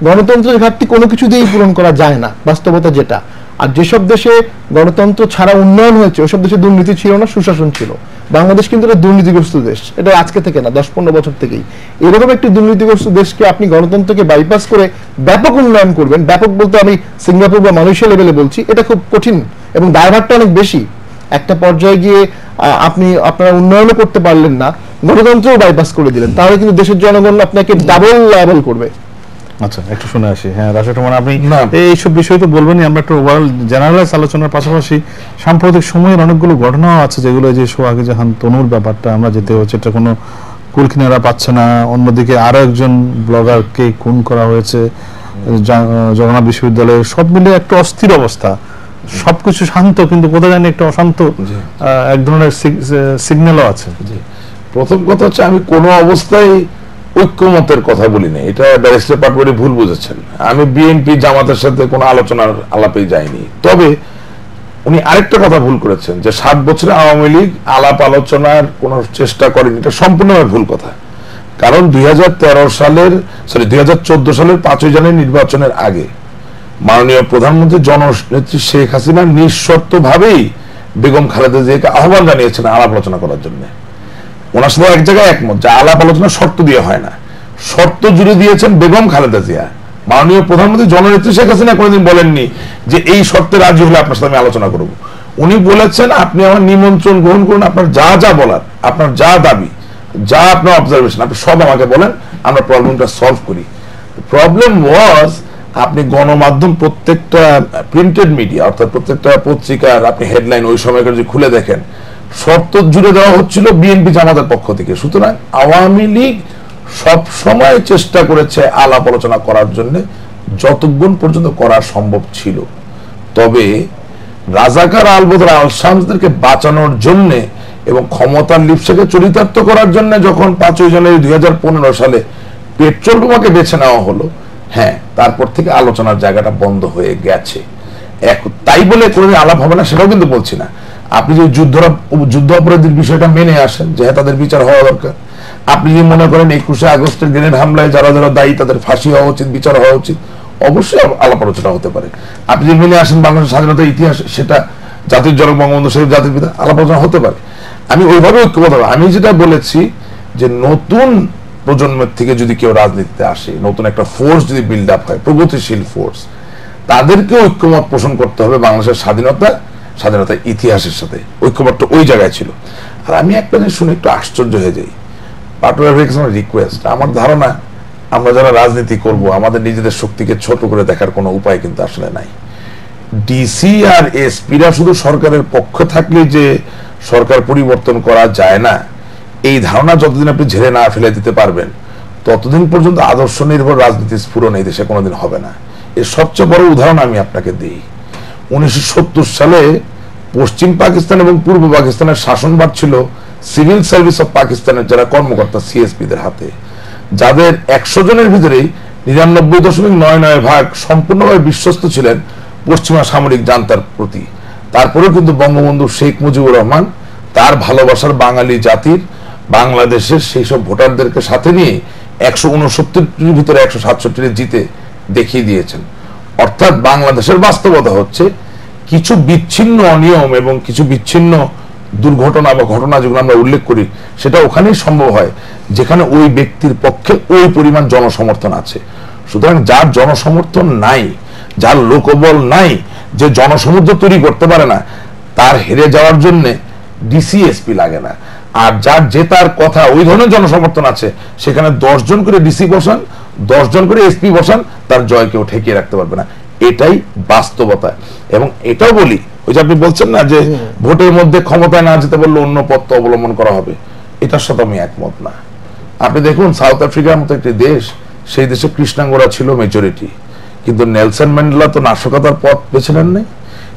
গণতন্ত্রের ঘাটতি কোনো কিছু দিয়েই পূরণ করা যায় না, বাস্তবতা যেটা। আর যেসব দেশে গণতন্ত্র ছাড়া উন্নয়ন হয়েছে ওসব দেশে দুর্নীতি ছিল না, সুশাসন ছিল। বাংলাদেশ কিন্তু একটা দুর্নীতিগ্রস্ত দেশ, এটা আজকে থেকে না, 10-15 বছর থেকেই। এরকম একটি দুর্নীতিগ্রস্ত দেশকে আপনি গণতন্ত্রকে বাইপাস করে ব্যাপক উন্নয়ন করবেন, ব্যাপক বলতে আমি সিঙ্গাপুর বা মালয়েশিয়া লেভেলে বলছি, এটা খুব কঠিন এবং দায়ভারটা অনেক বেশি। একটা পর্যায়ে গিয়ে আপনারা উন্নয়নও করতে পারলেন না, গণতন্ত্রও বাইপাস করে দিলেন, তাহলে কিন্তু দেশের জনগণ আপনাকে ডাবল লায়াবল করবে। আচ্ছা, একটু শুনে আসি। হ্যাঁ রাশেদ রহমান, আপনি এইসব বিষয় তো বলবেনই, আমরা একটু ওভারঅল জেনারেলাইজ আলোচনার পাশাপাশি সাম্প্রতিক সময়ের অনেকগুলো ঘটনাও আছে যেগুলো, যে সোহাগী জাহান তনুর ব্যাপারটা আমরা যেতে হচ্ছে, এটা কোনো কুল কিনারা পাচ্ছে না। অন্যদিকে আরো একজন ব্লগারকে খুন করা হয়েছে জগন্নাথ বিশ্ববিদ্যালয়ে। সব মিলে একটা অস্থির অবস্থা, সবকিছু শান্ত কিন্তু কোথায় জানি একটা অশান্ত এক ধরনের সিগন্যালও আছে। প্রথম কথা হচ্ছে, আমি কোনো অবস্থায় ঐক্যমতের কথা বলি না, এটা ব্যারিস্টার পাটোয়ারি ভুল বুঝেছেন। আমি বিএনপি জামাতের সাথে কোনো আলোচনার আলাপে যাইনি। তবে উনি আরেকটা কথা ভুল করেছেন যে 7 বছরে আওয়ামী লীগ আলাপ আলোচনার কোনো চেষ্টা করেনি, এটা সম্পূর্ণভাবে ভুল কথা। কারণ 2014 সালের 5ই জানুয়ারি নির্বাচনের আগে মাননীয় প্রধানমন্ত্রী জননেত্রী শেখ হাসিনা নিঃশর্তভাবেই বেগম খালেদা জিয়াকে আহ্বান জানিয়েছেন আলাপ আলোচনা করার জন্য। ওনার সাথে এক জায়গায় একমত যে আলাপ আলোচনা শর্ত দিয়ে হয় না, শর্ত জুড়ে দিয়েছেন বেগম খালেদা জিয়া। মাননীয় প্রধানমন্ত্রী জননেত্রী শেখ হাসিনা কোনোদিন বলেননি যে এই শর্তে রাজি হলে আপনার সাথে আমি আলোচনা করব। উনি বলেছেন আপনি আমার নিমন্ত্রণ গ্রহণ করুন, আপনার যা যা বলার, আপনার যা দাবি, যা আপনার অবজারভেশন, আপনি সব আমাকে বলেন, আমরা প্রবলেমটা সলভ করি। প্রবলেম ওয়াজ, আপনি গণমাধ্যম প্রত্যেকটা প্রিন্টেড মিডিয়া অর্থাৎ প্রত্যেকটা পত্রিকার আপনি হেডলাইন ওই সময়কার যদি খুলে দেখেন, শর্ত জুড়ে দেওয়া হচ্ছিল বিএনপি জামাতের পক্ষ থেকে। সুতরাং আওয়ামী লীগ সব সময় চেষ্টা করেছে আলাপ আলোচনা করার জন্য, যতক্ষণ পর্যন্ত করা সম্ভব ছিল। তবে রাজাকার আলবদর আল শামসদেরকে বাঁচানোর জন্য এবং ক্ষমতার লিপ্সাকে চরিতার্থ করার জন্য যখন 5ই জানুয়ারি 2015 সালে পেট্রোল বোমাকে বেছে নেওয়া হলো, হ্যাঁ, তারপর থেকে আলোচনার জায়গাটা বন্ধ হয়ে গেছে। তাই বলে কোনোদিন আলাপ হবে না সেটাও কিন্তু বলছি না। আপনি যে যুদ্ধ অপরাধীর বিষয়টা মেনে আসেন যে হ্যাঁ তাদের বিচার হওয়া দরকার, আপনি যদি মনে করেন 21শে আগস্টের গ্রেনেড হামলায় যারা যারা দায়ী তাদের ফাঁসি হওয়া উচিত, বিচার হওয়া উচিত, অবশ্যই আলাপ আলোচনা হতে পারে। আপনি যদি মেনে আসেন বাংলাদেশের স্বাধীনতার ইতিহাস, সেটা জাতির জনক বঙ্গবন্ধু শেখ জাতির পিতা, আলাপ আলোচনা হতে পারে। আমি ওইভাবে ঐক্যবদ্ধ, আমি যেটা বলেছি যে নতুন প্রজন্মের থেকে যদি কেউ রাজনীতিতে আসে, নতুন একটা ফোর্স যদি বিল্ড আপ হয়, প্রগতিশীল ফোর্স, তাদেরকে ঐক্যমত পোষণ করতে হবে বাংলাদেশের স্বাধীনতার ইতিহাসের সাথে। ঐক্যমতটা ওই জায়গায় ছিল। আর আমি একটা জিনিস শুনে একটু আশ্চর্য হয়ে যাই, পাটোয়ারি ভাইয়ের কাছে আমার রিকোয়েস্ট, আমার ধারণা আমরা যারা রাজনীতি করব আমাদের নিজেদের শক্তিকে ছোট করে দেখার কোনো উপায় কিন্তু আসলে নাই। ডিসি আর এসপিরা শুধু সরকারের পক্ষে থাকলে যে সরকার পরিবর্তন করা যায় না, এই ধারণা যতদিন আপনি ঝেড়ে না ফেলে দিতে পারবেন ততদিন পর্যন্ত আদর্শ নির্ভর রাজনীতির স্ফুরণ এই দেশে কোনোদিন হবে না। এর সবচেয়ে বড় উদাহরণ আমি আপনাকে দিই। 1970 সালে পশ্চিম পাকিস্তান এবং পূর্ব পাকিস্তানের শাসনভার ছিল সিভিল সার্ভিস অফ পাকিস্তানের যারা কর্মকর্তা সিএসপিদের হাতে, যাদের 100 জনের ভিতরেই 99.99% সম্পূর্ণভাবে বিশ্বস্ত ছিলেন পশ্চিমা সামরিক জান্তার প্রতি। তারপরেও কিন্তু বঙ্গবন্ধু শেখ মুজিবুর রহমান তার ভালোবাসার বাঙালি জাতির, বাংলাদেশের সেই সব ভোটারদেরকে সাথে নিয়ে 169 ভিতরে 167 জিতে দেখিয়ে দিয়েছেন। অর্থাৎ বাংলাদেশের বাস্তবতা হচ্ছে কিছু বিচ্ছিন্ন অনিয়ম এবং কিছু বিচ্ছিন্ন দুর্ঘটনা বা ঘটনা যেগুলো আমরা উল্লেখ করি, সেটা ওখানেই সম্ভব হয় যেখানে ওই ব্যক্তির পক্ষে ওই পরিমাণ জনসমর্থন আছে। সুতরাং যার জনসমর্থন নাই, যার লোকবল নাই, যে জনসমুদ্র তৈরি করতে পারে না, তার হেরে যাওয়ার জন্য ডিসিএসপি লাগে না। আর যার জেতার কথা ওই ধরনের জনসমর্থন আছে, সেখানে 10 জন করে ডিসি বসান, 10 জন করে এসপি বসান, তার জয় কেউ ঠেকিয়ে রাখতে পারবে না। এটাই বাস্তবতা। এবং এটাও বলি, ওই যে আপনি বলছেন না যে ভোটের মধ্যে ক্ষমতায় না যেতে বললে অন্য পথ অবলম্বন করা হবে, এটার সাথে আমি একমত না। আপনি দেখুন সাউথ আফ্রিকার মতো একটি দেশ, সেই দেশে কৃষ্ণাঙ্গরা ছিল মেজরিটি, কিন্তু নেলসন ম্যান্ডেলা তো নাশকতার পথ বেছে নেন নাই।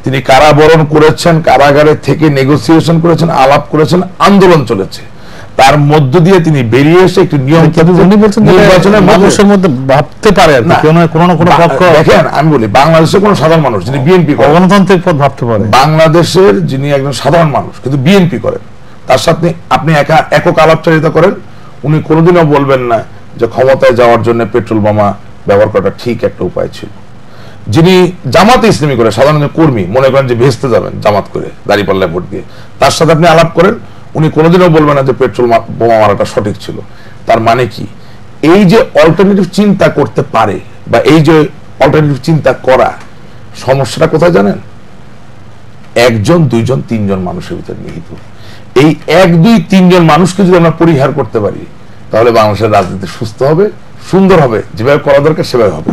তিনি কারাবরণ করেছেন, কারাগারে থেকে নেগোসিয়েশন করেছেন, আলাপ করেছেন, আন্দোলন চলেছে, তার মধ্য দিয়ে তিনি বেরিয়ে এসে একটি নিয়ম নির্বাচনের মানুষের মধ্যে ভাবতে পারে আর কি, কোনো না কোনো পক্ষ। দেখেন আমি বলি, বাংলাদেশের কোন সাধারণ মানুষ যিনি বিএনপি করেন, গণতান্ত্রিক পথ ভাবতে পারে, বাংলাদেশের যিনি একজন সাধারণ মানুষ কিন্তু বিএনপি করেন, তার সাথে আপনি একক আলাপচারিতা করেন, উনি কোনোদিনও বলবেন না যে ক্ষমতায় যাওয়ার জন্য পেট্রোল বোমা ব্যবহার করাটা ঠিক একটা উপায় ছিল। যিনি জামাতে ইসলামী করে সাধারণ কর্মী, মনে করেন যে ভেস্তে যাবেন জামাত করে দাঁড়িপাল্লায় ভোট দিয়ে, তার সাথে আপনি আলাপ করেন, উনি কোনোদিনও বলবেন না যে পেট্রোল বোমা মারাটা সঠিক ছিল। তার মানে কি, এই যে অল্টারনেটিভ চিন্তা করতে পারে বা এই যে অল্টারনেটিভ চিন্তা করা, সমস্যাটা কোথায় জানেন? একজন, দুইজন, তিনজন মানুষের ভিতরে নিহিত। এই 1, 2, 3 জন মানুষকে যদি আমরা পরিহার করতে পারি, তাহলে বাংলাদেশের রাজনীতি সুস্থ হবে, সুন্দর হবে, যেভাবে করা দরকার সেভাবে হবে।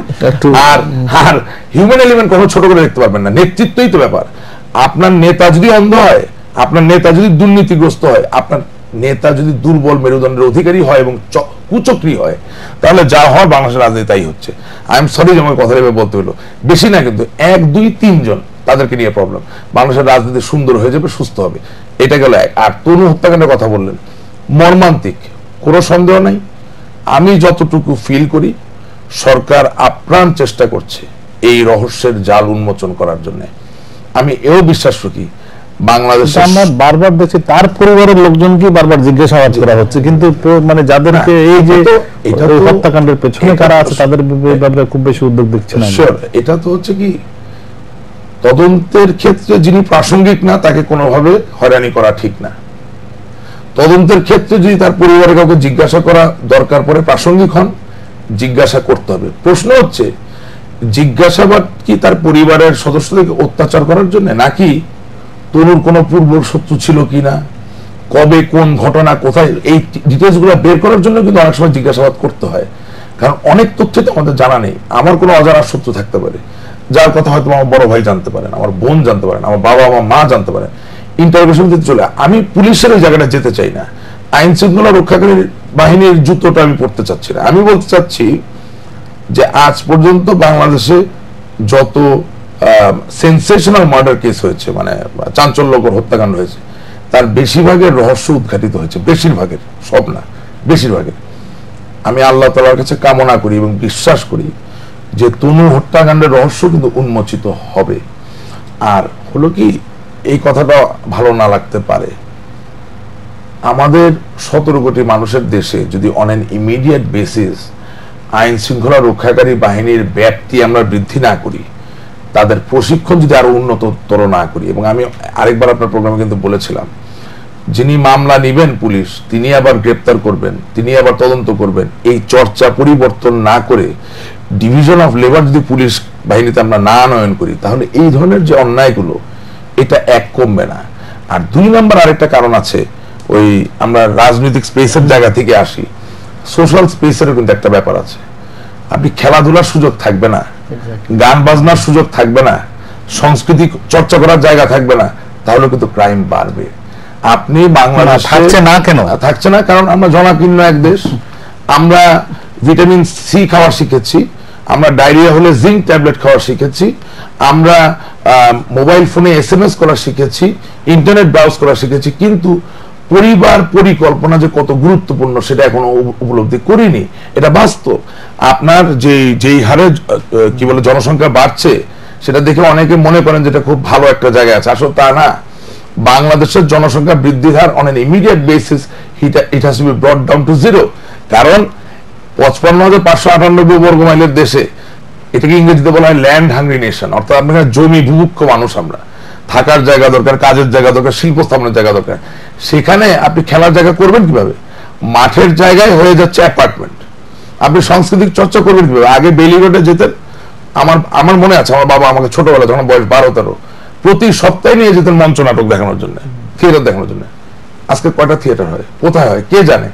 আর হিউম্যান এলিমেন্ট কখনো ছোট করে দেখতে পারবেন না, নেতৃত্বই তো ব্যাপার। আপনার নেতা যদি অন্ধ হয়, আপনার নেতা যদি দুর্নীতিগ্রস্ত হয়, আপনার নেতা যদি দুর্বল মেরুদণ্ডের অধিকারী হয় এবং কুচক্রী হয়, তাহলে যা হয় বাংলাদেশের রাজনীতি তাই হচ্ছে। আই এম সরি যে আমার কথা এভাবে বলতে হলো, বেশি না কিন্তু 1, 2, 3 জন তাদেরকে নিয়ে প্রবলেম, বাংলাদেশের রাজনীতি সুন্দর হয়ে যাবে, সুস্থ হবে। এটা গেল এক। আর তনু হত্যাকাণ্ডের কথা বললেন, মর্মান্তিক, কোনো সন্দেহ নাই। আমি যতটুকু ফিল করি, সরকার আপ্রাণ চেষ্টা করছে এই রহস্যের জাল উন্মোচন করার জন্য। আমি এও বিশ্বাস রাখি বাংলাদেশে, আমরা বারবার দেখছি তার পরিবারের লোকজনকে বারবার জিজ্ঞাসাবাদ করা হচ্ছে, কিন্তু মানে যাদেরকে এই যে হত্যাকাণ্ডের পেছনে কারা আছে তাদের ব্যাপারে খুব বেশি উদ্যোগ দেখছে না। এটা তো হচ্ছে কি, তদন্তের ক্ষেত্রে যিনি প্রাসঙ্গিক না তাকে কোনোভাবে হয়রানি করা ঠিক না। তদন্তের ক্ষেত্রে যদি তার পরিবারের কাউকে জিজ্ঞাসা করা দরকার পড়ে, প্রাসঙ্গিক হন, জিজ্ঞাসা করতে হবে। প্রশ্ন হচ্ছে, জিজ্ঞাসাবাদ কি তার পরিবারের সদস্যদেরকে অত্যাচার করার জন্য, নাকি তনুর কোনো পূর্ব শত্রু ছিল কিনা, কবে কোন ঘটনা কোথায়, এই ডিটেলস গুলো বের করার জন্য কিন্তু অনেক সময় জিজ্ঞাসাবাদ করতে হয়। কারণ অনেক তথ্য তো আমাদের জানা নেই। আমার কোনো অজানা শত্রু থাকতে পারে, যার কথা হয়তো আমার বড় ভাই জানতে পারেন, আমার বোন জানতে পারেন, আমার বাবা, আমার মা জানতে পারেন। ইন্টারোগেশন দিতে চলে, আমি পুলিশের ওই জায়গাটা যেতে চাই না, আইন শৃঙ্খলা রক্ষাকারী বাহিনীর জুতোটা আমি পড়তে চাচ্ছি না। আমি বলতে চাচ্ছি যে আজ পর্যন্ত বাংলাদেশে যত সেন্সেশনাল মার্ডার কেস হয়েছে, মানে চাঞ্চল্যকর হত্যাকাণ্ড হয়েছে, তার বেশিরভাগের রহস্য উদ্ঘাটিত হয়েছে, বেশিরভাগের, সব না, বেশিরভাগের। আমি আল্লাহ তাআলার কাছে কামনা করি এবং বিশ্বাস করি যে তনু হত্যাকাণ্ডের রহস্য কিন্তু উন্মোচিত হবে। আর হলো কি, এই কথাটা ভালো না লাগতে পারে, আমাদের 17 কোটি মানুষের দেশে যদি অন অ্যান ইমিডিয়েট বেসিস আইন শৃঙ্খলা রক্ষাকারী বাহিনীর ব্যাপ্তি আমরা বৃদ্ধি না করি, তাদের প্রশিক্ষণ যদি আরো উন্নততর না করি, এবং আমি আরেকবার আপনার প্রোগ্রামে কিন্তু বলেছিলাম, যিনি মামলা নিবেন পুলিশ, তিনি আবার গ্রেপ্তার করবেন, তিনি আবার তদন্ত করবেন, এই চর্চা পরিবর্তন না করে ডিভিশন অফ লেবার যদি পুলিশ বাহিনীতে আমরা না আনয়ন করি, তাহলে এই ধরনের যে অন্যায়গুলো, এটা এক কমবে না। আর 2 নম্বর আরেকটা কারণ আছে, ওই আমরা রাজনৈতিক স্পেসের জায়গা থেকে আসি, সোশ্যাল স্পেসেরও কিন্তু একটা ব্যাপার আছে। আপনি খেলাধুলার সুযোগ থাকবে না, গান বাজনার সুযোগ থাকবে না, সংস্কৃতি চর্চা করার জায়গা থাকবে না, তাহলে কিন্তু ক্রাইম বাড়বে। আপনি বাংলাদেশ থাকছে না, কেন থাকছে না? কারণ আমরা জনাকীর্ণ এক দেশ, আমরা ভিটামিন সি খাওয়া শিখেছি, আমরা ডায়রিয়া হলে জিঙ্ক ট্যাবলেট খাওয়া শিখেছি, আমরা মোবাইল ফোনে SMS করা শিখেছি, ইন্টারনেট ব্রাউজ করা শিখেছি, কিন্তু পরিবার পরিকল্পনা যে কত গুরুত্বপূর্ণ সেটা এখনো উপলব্ধি করিনি। এটা বাস্তব। আপনার যেই হারে কি বলে জনসংখ্যা বাড়ছে, সেটা দেখে অনেকে মনে করেন যেটা খুব ভালো একটা জায়গায় আছে, আসলে তা না। বাংলাদেশের জনসংখ্যা বৃদ্ধির her on an immediate basis it has to B ব্রট down to 0। কারণ 55,598 বর্গ মাইলের দেশে, এটাকে ইংরেজিতে বলা হয় ল্যান্ড হাংরি নেশন, অর্থাৎ আপনার জমি বিমুক্ষ মানুষ, আমরা থাকার জায়গা দরকার, কাজের জায়গা দরকার, শিল্প স্থাপনের জায়গা দরকার। সেখানে আপনি খেলার জায়গা করবেন কিভাবে? মাঠের জায়গায় হয়ে যাচ্ছে অ্যাপার্টমেন্ট। আপনি সাংস্কৃতিক চর্চা করবেন কিভাবে? আগে বেলি রোডে যেতেন, আমার মনে আছে, আমার বাবা আমাকে ছোটবেলা যখন বয়স 12-13, প্রতি সপ্তাহে নিয়ে যেতেন মঞ্চ নাটক দেখানোর জন্য, থিয়েটার দেখানোর জন্য। আজকে কয়টা থিয়েটার হয়, কোথায় হয়, কে জানে?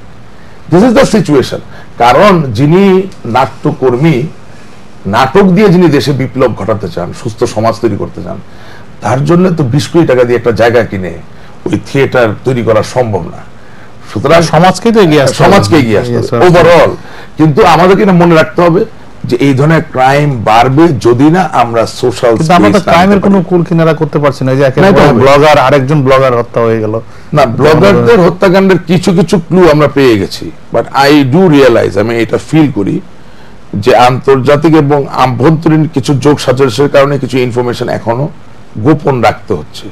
This is the situation. কারণ যিনি নাট্যকর্মী, নাটক দিয়ে যিনি দেশে বিপ্লব ঘটাতে চান, সুস্থ সমাজ তৈরি করতে চান, তার জন্য তো 20 কোটি টাকা দিয়ে একটা জায়গা কিনে ওই থিয়েটার তৈরি করা সম্ভব না। সুতরাং সমাজকে তো এগিয়ে আসতে হবে। সমাজকে এগিয়ে আসতে হবে ওভারঅল। কিন্তু আমাদেরকে এটা মনে রাখতে হবে যে এই ধরনের ক্রাইম বাড়বে যদি না আমরা সোশ্যাল কিন্তু আমরা তো ক্রাইমের কোনো কুল কিনারা করতে পারছি না, যে একেবারে ব্লগার আরেকজন ব্লগার হত্যা হয়ে গেল। না, ব্লগারদের হত্যাকাণ্ডের কিছু কিছু ক্লু আমরা পেয়ে গেছি, বাট আই ডু রিয়েলাইজ, আমি এটা ফিল করি যে আন্তর্জাতিক এবং আভ্যন্তরীণ কিছু যোগ সাজসের কারণে কিছু ইনফরমেশন এখনো গোপন রাখতে হচ্ছে।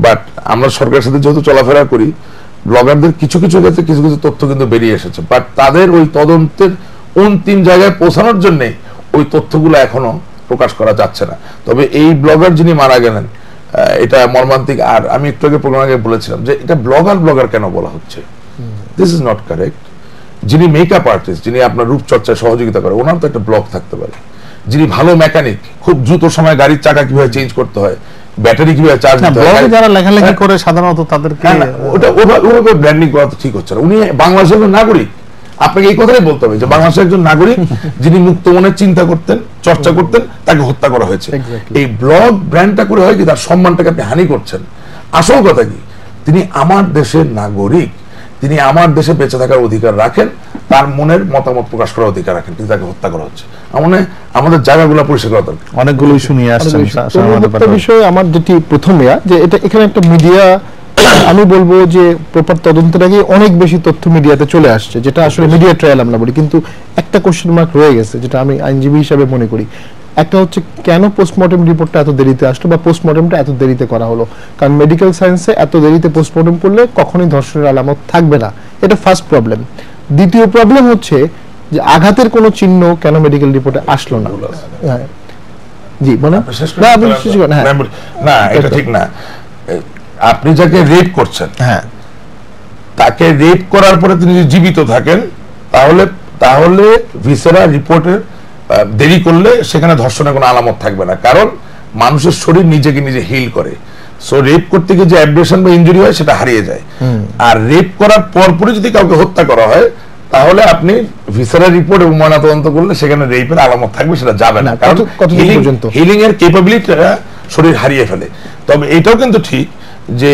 বাট আমরা সরকারের সাথে যেহেতু চলাফেরা করি, ব্লগারদের কিছু কিছু ক্ষেত্রে কিছু কিছু তথ্য কিন্তু বেরিয়ে এসেছে, বাট তাদের ওই তদন্তের অন্তিম জায়গায় পৌঁছানোর জন্য ওই তথ্যগুলো এখনো প্রকাশ করা যাচ্ছে না। তবে এই ব্লগার যিনি মারা গেলেন, এটা মর্মান্তিক। আর আমি একটু আগে প্রোগ্রাম আগে বলেছিলাম যে এটা ব্লগার কেন বলা হচ্ছে, দিস ইজ নট কারেক্ট। যিনি মেকআপ আর্টিস্ট, যিনি আপনার রূপচর্চায় সহযোগিতা করে, ওনার তো একটা ব্লগ থাকতে পারে। যিনি ভালো মেকানিক, খুব দ্রুত সময় গাড়ির চাকা কিভাবে চেঞ্জ করতে হয়, ব্যাটারি কিভাবে চার্জ দিতে হয়, যারা লেখালেখি করে সাধারণত তাদেরকে ওটা ওভাবে ব্র্যান্ডিং করা তো ঠিক হচ্ছে না। উনি বাংলাদেশের নাগরিক, আপনাকে এই কথাই বলতে হবে যে বাংলাদেশের একজন নাগরিক যিনি মুক্ত মনে চিন্তা করতেন, চর্চা করতেন, তাকে হত্যা করা হয়েছে। এই ব্লগ ব্র্যান্ডটা করে হয় কি তার সম্মানটাকে আপনি হানি করছেন। আসল কথা কি, তিনি আমার দেশের নাগরিক, তিনি আমার দেশে বেঁচে থাকার অধিকার রাখেন, তার মনের মতামত প্রকাশ করার অধিকার রাখেন, কিন্তু তাকে হত্যা করা হচ্ছে। আমাদের জায়গাগুলো পরিষ্কার করা দরকার। অনেকগুলো ইস্যু নিয়ে আসছেন বিষয়ে আমার যেটি প্রথমে যে এটা এখানে একটা মিডিয়া, আমি বলবো যে প্রপার তদন্তের আগে অনেক বেশি তথ্য মিডিয়াতে চলে আসছে, যেটা আসলে মিডিয়া ট্রায়াল আমরা বলি। কিন্তু একটা কোশ্চেন মার্ক রয়ে গেছে, যেটা আমি আইনজীবী হিসাবে মনে করি। একটা হচ্ছে কেন পোস্টমর্টেম রিপোর্টটা এত দেরিতে আসলো, বা পোস্টমর্টেমটা এত দেরিতে করা হলো। কারণ মেডিকেল সায়েন্সে এত দেরিতে পোস্টমর্টেম করলে কখনোই ধর্ষণের আলামত থাকবে না, এটা ফার্স্ট প্রবলেম। দ্বিতীয় প্রবলেম হচ্ছে যে আঘাতের কোনো চিহ্ন কেন মেডিকেল রিপোর্টে আসলো না। জি মানে না, এটা ঠিক না। আপনি যাকে রেপ করছেন, হ্যাঁ, তাকে রেপ করার পরে তিনি যদি জীবিত থাকেন, তাহলে ভিসেরা রিপোর্টের দেরি করলে সেখানে ধর্ষণের কোনো আলামত থাকবে না, কারণ মানুষের শরীর নিজেকে নিজে হিল করে। সো রেপ করতে গিয়ে যে অ্যাব্রেশন বা ইনজুরি হয় সেটা হারিয়ে যায়। আর রেপ করার পরপরই যদি কাউকে হত্যা করা হয়, তাহলে আপনি ভিসেরা রিপোর্ট এবং ময়নাতদন্ত করলে সেখানে রেপের আলামত থাকবে, সেটা যাবে না, কারণ হিলিং এর ক্যাপাবিলিটিটা শরীর হারিয়ে ফেলে। তবে এটাও কিন্তু ঠিক যে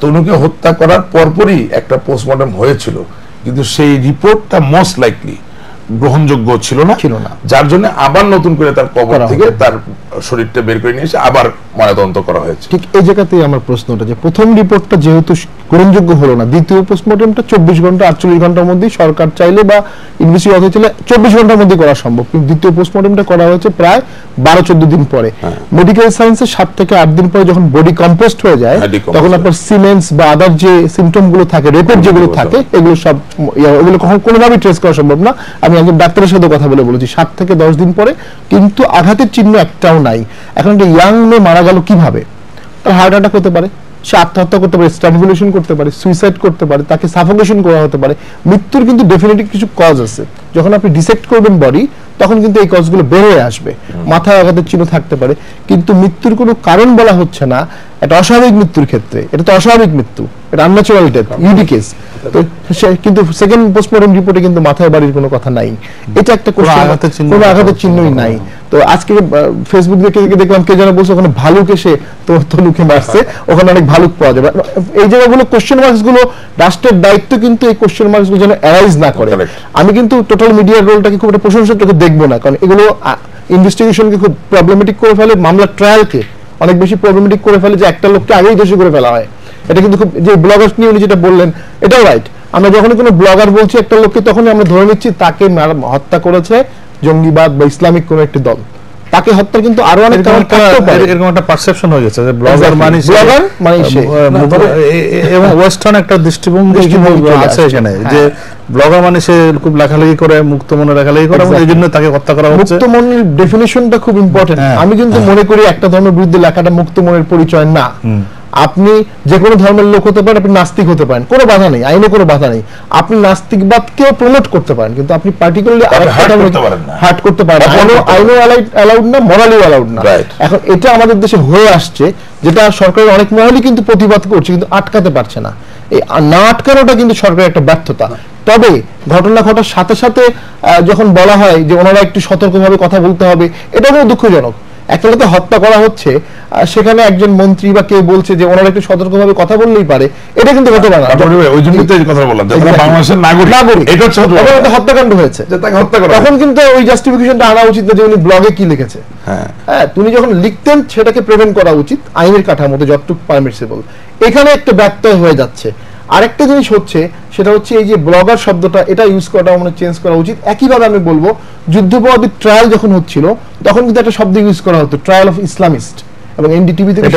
তনুকে হত্যা করার পরপরই একটা পোস্টমর্টম হয়েছিল, কিন্তু সেই রিপোর্টটা মোস্ট লাইকলি গ্রহণযোগ্য ছিল না, যার জন্য আবার নতুন করে তার কবর থেকে তার শরীরটা বের করে নিয়ে এসে আবার ময়নাতদন্ত করা হয়েছে। ঠিক এই জায়গাতেই আমার প্রশ্নটা, যে প্রথম রিপোর্টটা যেহেতু গ্রহণযোগ্য হলো না, দ্বিতীয় পোস্টমর্টমটা 24 ঘন্টা 48 ঘন্টার মধ্যে সরকার চাইলে বা ইউনিভার্সিটি অথরিটি চাইলে 24 ঘন্টার মধ্যে করা সম্ভব, কিন্তু দ্বিতীয় পোস্টমর্টমটা করা হয়েছে প্রায় 12-14 দিন পরে। মেডিকেল সায়েন্সে 7 থেকে 8 দিন পরে যখন বডি কম্পোস্ট হয়ে যায়, তখন আপনার সিমেন্স বা আদার যে সিমটম গুলো থাকে, রেপের যেগুলো থাকে, এগুলো সব ওগুলো কখনো কোনোভাবেই ট্রেস করা সম্ভব না। আমি একজন ডাক্তারের সাথে কথা বলেছি 7 থেকে 10 দিন পরে, কিন্তু আঘাতের চিহ্ন একটাও নাই। এখন একটা ইয়াং মেয়ে মারা গেল কিভাবে? তার হার্ট অ্যাটাক হতে পারে, সে আত্মহত্যা করতে পারে, স্ট্রাঙ্গুলেশন করতে পারে, সুইসাইড করতে পারে, তাকে সাফোকেশন করা হতে পারে। মৃত্যুর কিন্তু ডেফিনেটলি কিছু কজ আছে। যখন আপনি ডিসেক্ট করবেন বডি, তখন কিন্তু এই কজগুলো বের হয়ে আসবে। মাথায় আঘাতের চিহ্ন থাকতে পারে, কিন্তু মৃত্যুর কোনো কারণ বলা হচ্ছে না। এটা অস্বাভাবিক মৃত্যুর ক্ষেত্রে এটা তো অস্বাভাবিক মৃত্যু, এটা আনন্যাচুরাল ডেথ, ইউডি কেস। তো কিন্তু সেকেন্ড পোস্টমর্টম রিপোর্টে কিন্তু মাথায় বাড়ির কোনো কথা নাই। এটা একটা কোনো আঘাতের চিহ্নই নাই। তো আজকে ফেসবুক দেখলাম কে যেন বলছে ওখানে ভালুক এসে তনুকে মারছে, ওখানে অনেক ভালুক পাওয়া যাবে। এই জায়গাগুলো কোশ্চেন মার্কস গুলো, রাষ্ট্রের দায়িত্ব কিন্তু এই কোশ্চেন মার্কস গুলো যেন অ্যারাইজ না করে। আমি কিন্তু টোটাল মিডিয়ার রোলটাকে খুব একটা প্রশংসার চোখে দেখবো না, কারণ এগুলো ইনভেস্টিগেশনকে খুব প্রবলেমেটিক করে ফেলে, মামলার ট্রায়ালকে অনেক বেশি প্রবলেমেটিক করে ফেলে, যে একটা লোককে আগেই দোষী করে ফেলা হয়। এটা কিন্তু খুব, যে ব্লগার নিয়ে উনি যেটা বললেন এটাও রাইট। আমরা যখনই কোনো ব্লগার বলছি একটা লোককে, তখনই আমরা ধরে নিচ্ছি তাকে হত্যা করেছে জঙ্গিবাদ বা ইসলামিক কোনো একটি দল। তাকে হত্যা কিন্তু আরো অনেক কারণ থাকতে পারে। এরকম একটা পারসেপশন হয়ে গেছে যে ব্লগার মানে এবং ওয়েস্টার্ন একটা দৃষ্টিভঙ্গি আছে এখানে, যে ব্লগার মানে সে খুব লেখালেখি করে, মুক্ত মনে লেখালেখি করে, এবং এই জন্য তাকে হত্যা করা হচ্ছে। মুক্ত মনের ডেফিনিশনটা খুব ইম্পর্টেন্ট। আমি কিন্তু মনে করি একটা ধর্মের বিরুদ্ধে লেখাটা মুক্ত মনের পরিচয় না। আপনি যে কোনো ধর্মের লোক হতে পারেন, আপনি নাস্তিক হতে পারেন, কোনো বাধা নেই, আইনে কোনো বাধা নেই। আপনি নাস্তিকবাদকেও প্রমোট করতে পারেন, কিন্তু আপনি পার্টিকুলারলি হার্ট করতে পারেন। আইনও অ্যালাউড না, মোরালিও অ্যালাউড না। এখন এটা আমাদের দেশে হয়ে আসছে, যেটা সরকারের অনেক মহলই কিন্তু প্রতিবাদ করছে, কিন্তু আটকাতে পারছে না। এই না আটকানোটা কিন্তু সরকারের একটা ব্যর্থতা। তবে ঘটনা ঘটার সাথে সাথে যখন বলা হয় যে ওনারা একটু সতর্কভাবে কথা বলতে হবে, এটাও দুঃখজনক। একটা লোককে হত্যা করা হচ্ছে, সেখানে একজন মন্ত্রী বা কেউ বলছে যে ওনারা একটু সতর্কভাবে কথা বললেই পারে, এটা কিন্তু ঘটনা না। ওই জন্যই তো এই কথা বললাম, বাংলাদেশের নাগরিক, এটা হচ্ছে হত্যাকাণ্ড হয়েছে, তাকে হত্যা করা, তখন কিন্তু ওই জাস্টিফিকেশনটা আনা উচিত না যে উনি ব্লগে কি লিখেছে। হ্যাঁ, তুমি যখন লিখতেন সেটাকে প্রিভেন্ট করা উচিত আইনের কাঠামোতে যতটুকু পারমিসিবল। এখানে একটা ব্যত্যয় হয়ে যাচ্ছে। আরেকটা জিনিস হচ্ছে, সেটা হচ্ছে এই যে ব্লগার শব্দটা, এটা ইউজ করাটা মানে চেঞ্জ করা উচিত। একইভাবে আমি বলবো, যুদ্ধাপরাধীর ট্রায়াল যখন হচ্ছিল তখন কিন্তু একটা শব্দ ইউজ করা হতো, ট্রায়াল অফ ইসলামিস্ট, এবং এনডিটিভি থেকে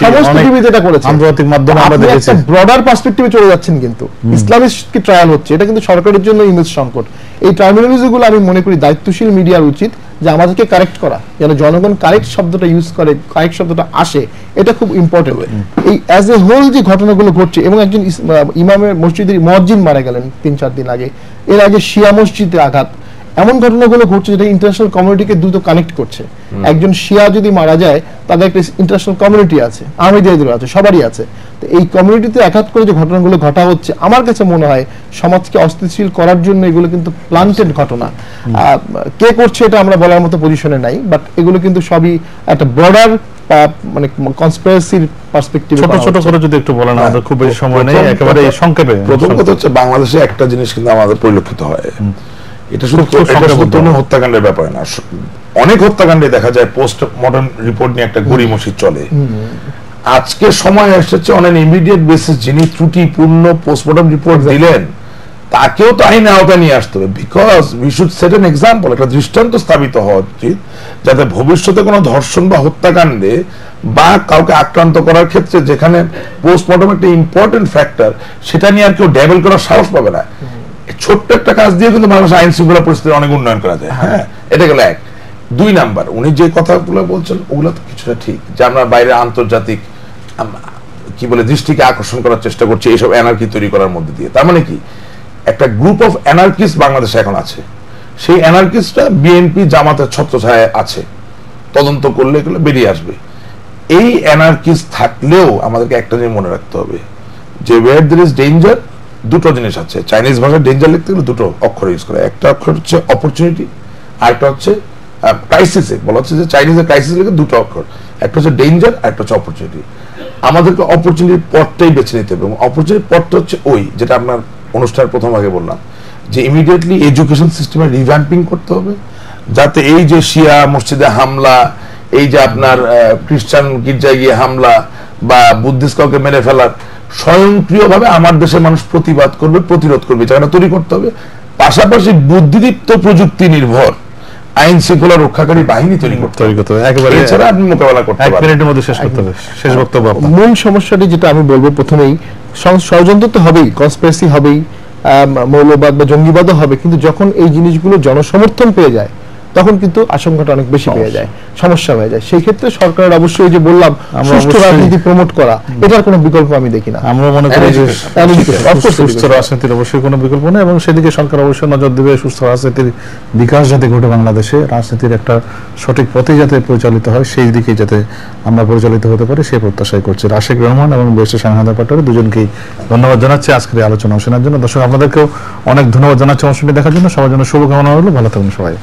সমস্ত টিভিতে এটা করেছে, আন্তর্জাতিক মাধ্যমে আমরা দেখেছি। একটা ব্রডার পার্সপেক্টিভে চলে যাচ্ছেন, কিন্তু ইসলামিস্ট কি ট্রায়াল হচ্ছে, এটা কিন্তু সরকারের জন্য ইমেজ সংকট। এই টার্মিনোলজিগুলো আমি মনে করি দায়িত্বশীল মিডিয়ার উচিত যে আমাদেরকে কারেক্ট করা, যেন জনগণ কারেক্ট শব্দটা ইউজ করে, কারেক্ট শব্দটা আসে, এটা খুব ইম্পর্টেন্ট। এই অ্যাজ এ হোল যে ঘটনাগুলো ঘটছে, এবং একজন ইমামের মসজিদের মুয়াজ্জিন মারা গেলেন 3-4 দিন আগে, এর আগে শিয়া মসজিদে আঘাত, এমন ঘটনাগুলো ঘটছে যেটা ইন্টারন্যাশনাল কমিউনিটিকে দ্রুত কানেক্ট করছে। একজন শিয়া যদি মারা যায়, তাদের একটা ইন্টারন্যাশনাল কমিউনিটি আছে, আহমেদিয়াদের আছে, সবারই আছে। তো এই কমিউনিটিতে আঘাত করে যে ঘটনাগুলো ঘটা হচ্ছে, আমার কাছে মনে হয় সমাজকে অস্থিতিশীল করার জন্য এগুলো কিন্তু প্ল্যান্টেড ঘটনা। কে করছে এটা আমরা বলার মতো পজিশনে নাই, বাট এগুলো কিন্তু সবই একটা ব্রডার মানে কনস্পিরেসির পার্সপেক্টিভে। ছোট ছোট করে যদি একটু বলেন, আমাদের খুব বেশি সময় নেই, একেবারে সংক্ষেপে। প্রথম কথা হচ্ছে, বাংলাদেশে একটা জিনিস কিন্তু আমাদের পরিলক্ষিত হয়, এটা শুধু হত্যাকাণ্ডের ব্যাপার না, অনেক হত্যাকাণ্ডে দেখা যায় পোস্ট মর্টম রিপোর্ট নিয়ে একটা গড়িমসি চলে। আজকে সময় এসেছে অন ইমিডিয়েট বেসিস যিনি ত্রুটিপূর্ণ পোস্টমর্টম রিপোর্ট দিলেন তাকেও তো আইন আওতায় নিয়ে আসতে হবে, because we should set an example, একটা দৃষ্টান্ত স্থাপিত হওয়া উচিত, যাতে ভবিষ্যতে কোনো ধর্ষণ বা হত্যাকাণ্ডে বা কাউকে আক্রান্ত করার ক্ষেত্রে যেখানে পোস্টমর্টম একটা ইম্পর্টেন্ট ফ্যাক্টর, সেটা নিয়ে আর কেউ ড্যাবেল করার সাহস পাবে না। ছোট্ট একটা কাজ দিয়ে কিন্তু বাংলাদেশ আইন শৃঙ্খলা পরিস্থিতির অনেক উন্নয়ন করা যায়। হ্যাঁ, এটা গেল এক। 2 নাম্বার, উনি যে কথাগুলো বলছেন ওগুলো তো কিছুটা ঠিক, যে আমরা বাইরে আন্তর্জাতিক কি বলে দৃষ্টিকে আকর্ষণ করার চেষ্টা করছি এইসব এনার্কি তৈরি করার মধ্যে দিয়ে। তার মানে কি, একটা গ্রুপ অফ এনার্কিস্ট বাংলাদেশে এখন আছে, সেই এনার্কিস্টরা বিএনপি জামাতের ছত্রছায়ায় আছে, তদন্ত করলে এগুলো বেরিয়ে আসবে। এই এনার্কিস্ট থাকলেও আমাদেরকে একটা জিনিস মনে রাখতে হবে, যে ওয়্যার দেয়ার ইজ ডেঞ্জার, দুটো জিনিস আছে। চাইনিজ ভাষায় ডেঞ্জার লিখতে গেলে দুটো অক্ষর ইউজ করে, একটা অক্ষর হচ্ছে অপরচুনিটি, আর একটা হচ্ছে ক্রাইসিসে বলা হচ্ছে যে চাইনিজের ক্রাইসিস লিখে দুটো অক্ষর, একটা হচ্ছে ডেঞ্জার আর একটা হচ্ছে অপরচুনিটি। আমাদেরকে অপরচুনিটির পথটাই বেছে নিতে হবে, এবং অপরচুনিটির পথটা হচ্ছে ওই যেটা আপনার অনুষ্ঠানের প্রথম আগে বললাম, যে ইমিডিয়েটলি এডুকেশন সিস্টেমে রিভ্যাম্পিং করতে হবে, যাতে এই যে শিয়া মসজিদে হামলা, এই যে আপনার খ্রিস্টান গির্জায় গিয়ে হামলা বা বুদ্ধিস্ট কাউকে মেরে ফেলার স্বয়ংক্রিয়ভাবে আমার দেশের মানুষ প্রতিবাদ করবে, প্রতিরোধ করবে, জায়গাটা তৈরি করতে হবে। পাশাপাশি বুদ্ধিদীপ্ত প্রযুক্তি নির্ভর আইন শৃঙ্খলা রক্ষাকারী বাহিনী তৈরি করতে হবে, একেবারে এছাড়া আপনি মোকাবেলা করতে পারবেন। 1 মিনিটের মধ্যে শেষ করতে হবে, শেষ বক্তব্য আপনার। মূল সমস্যাটি যেটা আমি বলবো, প্রথমেই ষড়যন্ত্র তো হবেই, কনস্পিরেসি হবেই, মৌলবাদ বা জঙ্গিবাদও হবে, কিন্তু যখন এই জিনিসগুলো জনসমর্থন পেয়ে যায় তখন কিন্তু আশঙ্কাটা অনেক বেশি পেয়ে যায়, সমস্যা হয়ে যায়। সেই ক্ষেত্রে সরকারের অবশ্যই যে বললাম সুষ্ঠু রাজনীতি প্রমোট করা, এটার কোনো বিকল্প আমি দেখি না। আমরা মনে করি যে সুস্থ রাজনীতির অবশ্যই কোনো বিকল্প নেই, এবং সেদিকে সরকার অবশ্যই নজর দেবে। সুস্থ রাজনীতির বিকাশ যাতে ঘটে বাংলাদেশে, রাজনীতির একটা সঠিক পথে যাতে পরিচালিত হয়, সেই দিকে যাতে আমরা পরিচালিত হতে পারি, সেই প্রত্যাশাই করছি। রাশেক রহমান এবং ব্যারিস্টার শাহাদাত পাটোয়ারি দুজনকেই ধন্যবাদ জানাচ্ছি আজকের এই আলোচনা শোনার জন্য। দর্শক আপনাদেরকেও অনেক ধন্যবাদ জানাচ্ছি অনুষ্ঠানটি দেখার জন্য। সবার জন্য শুভকামনা রইল, ভালো থাকুন সবাই।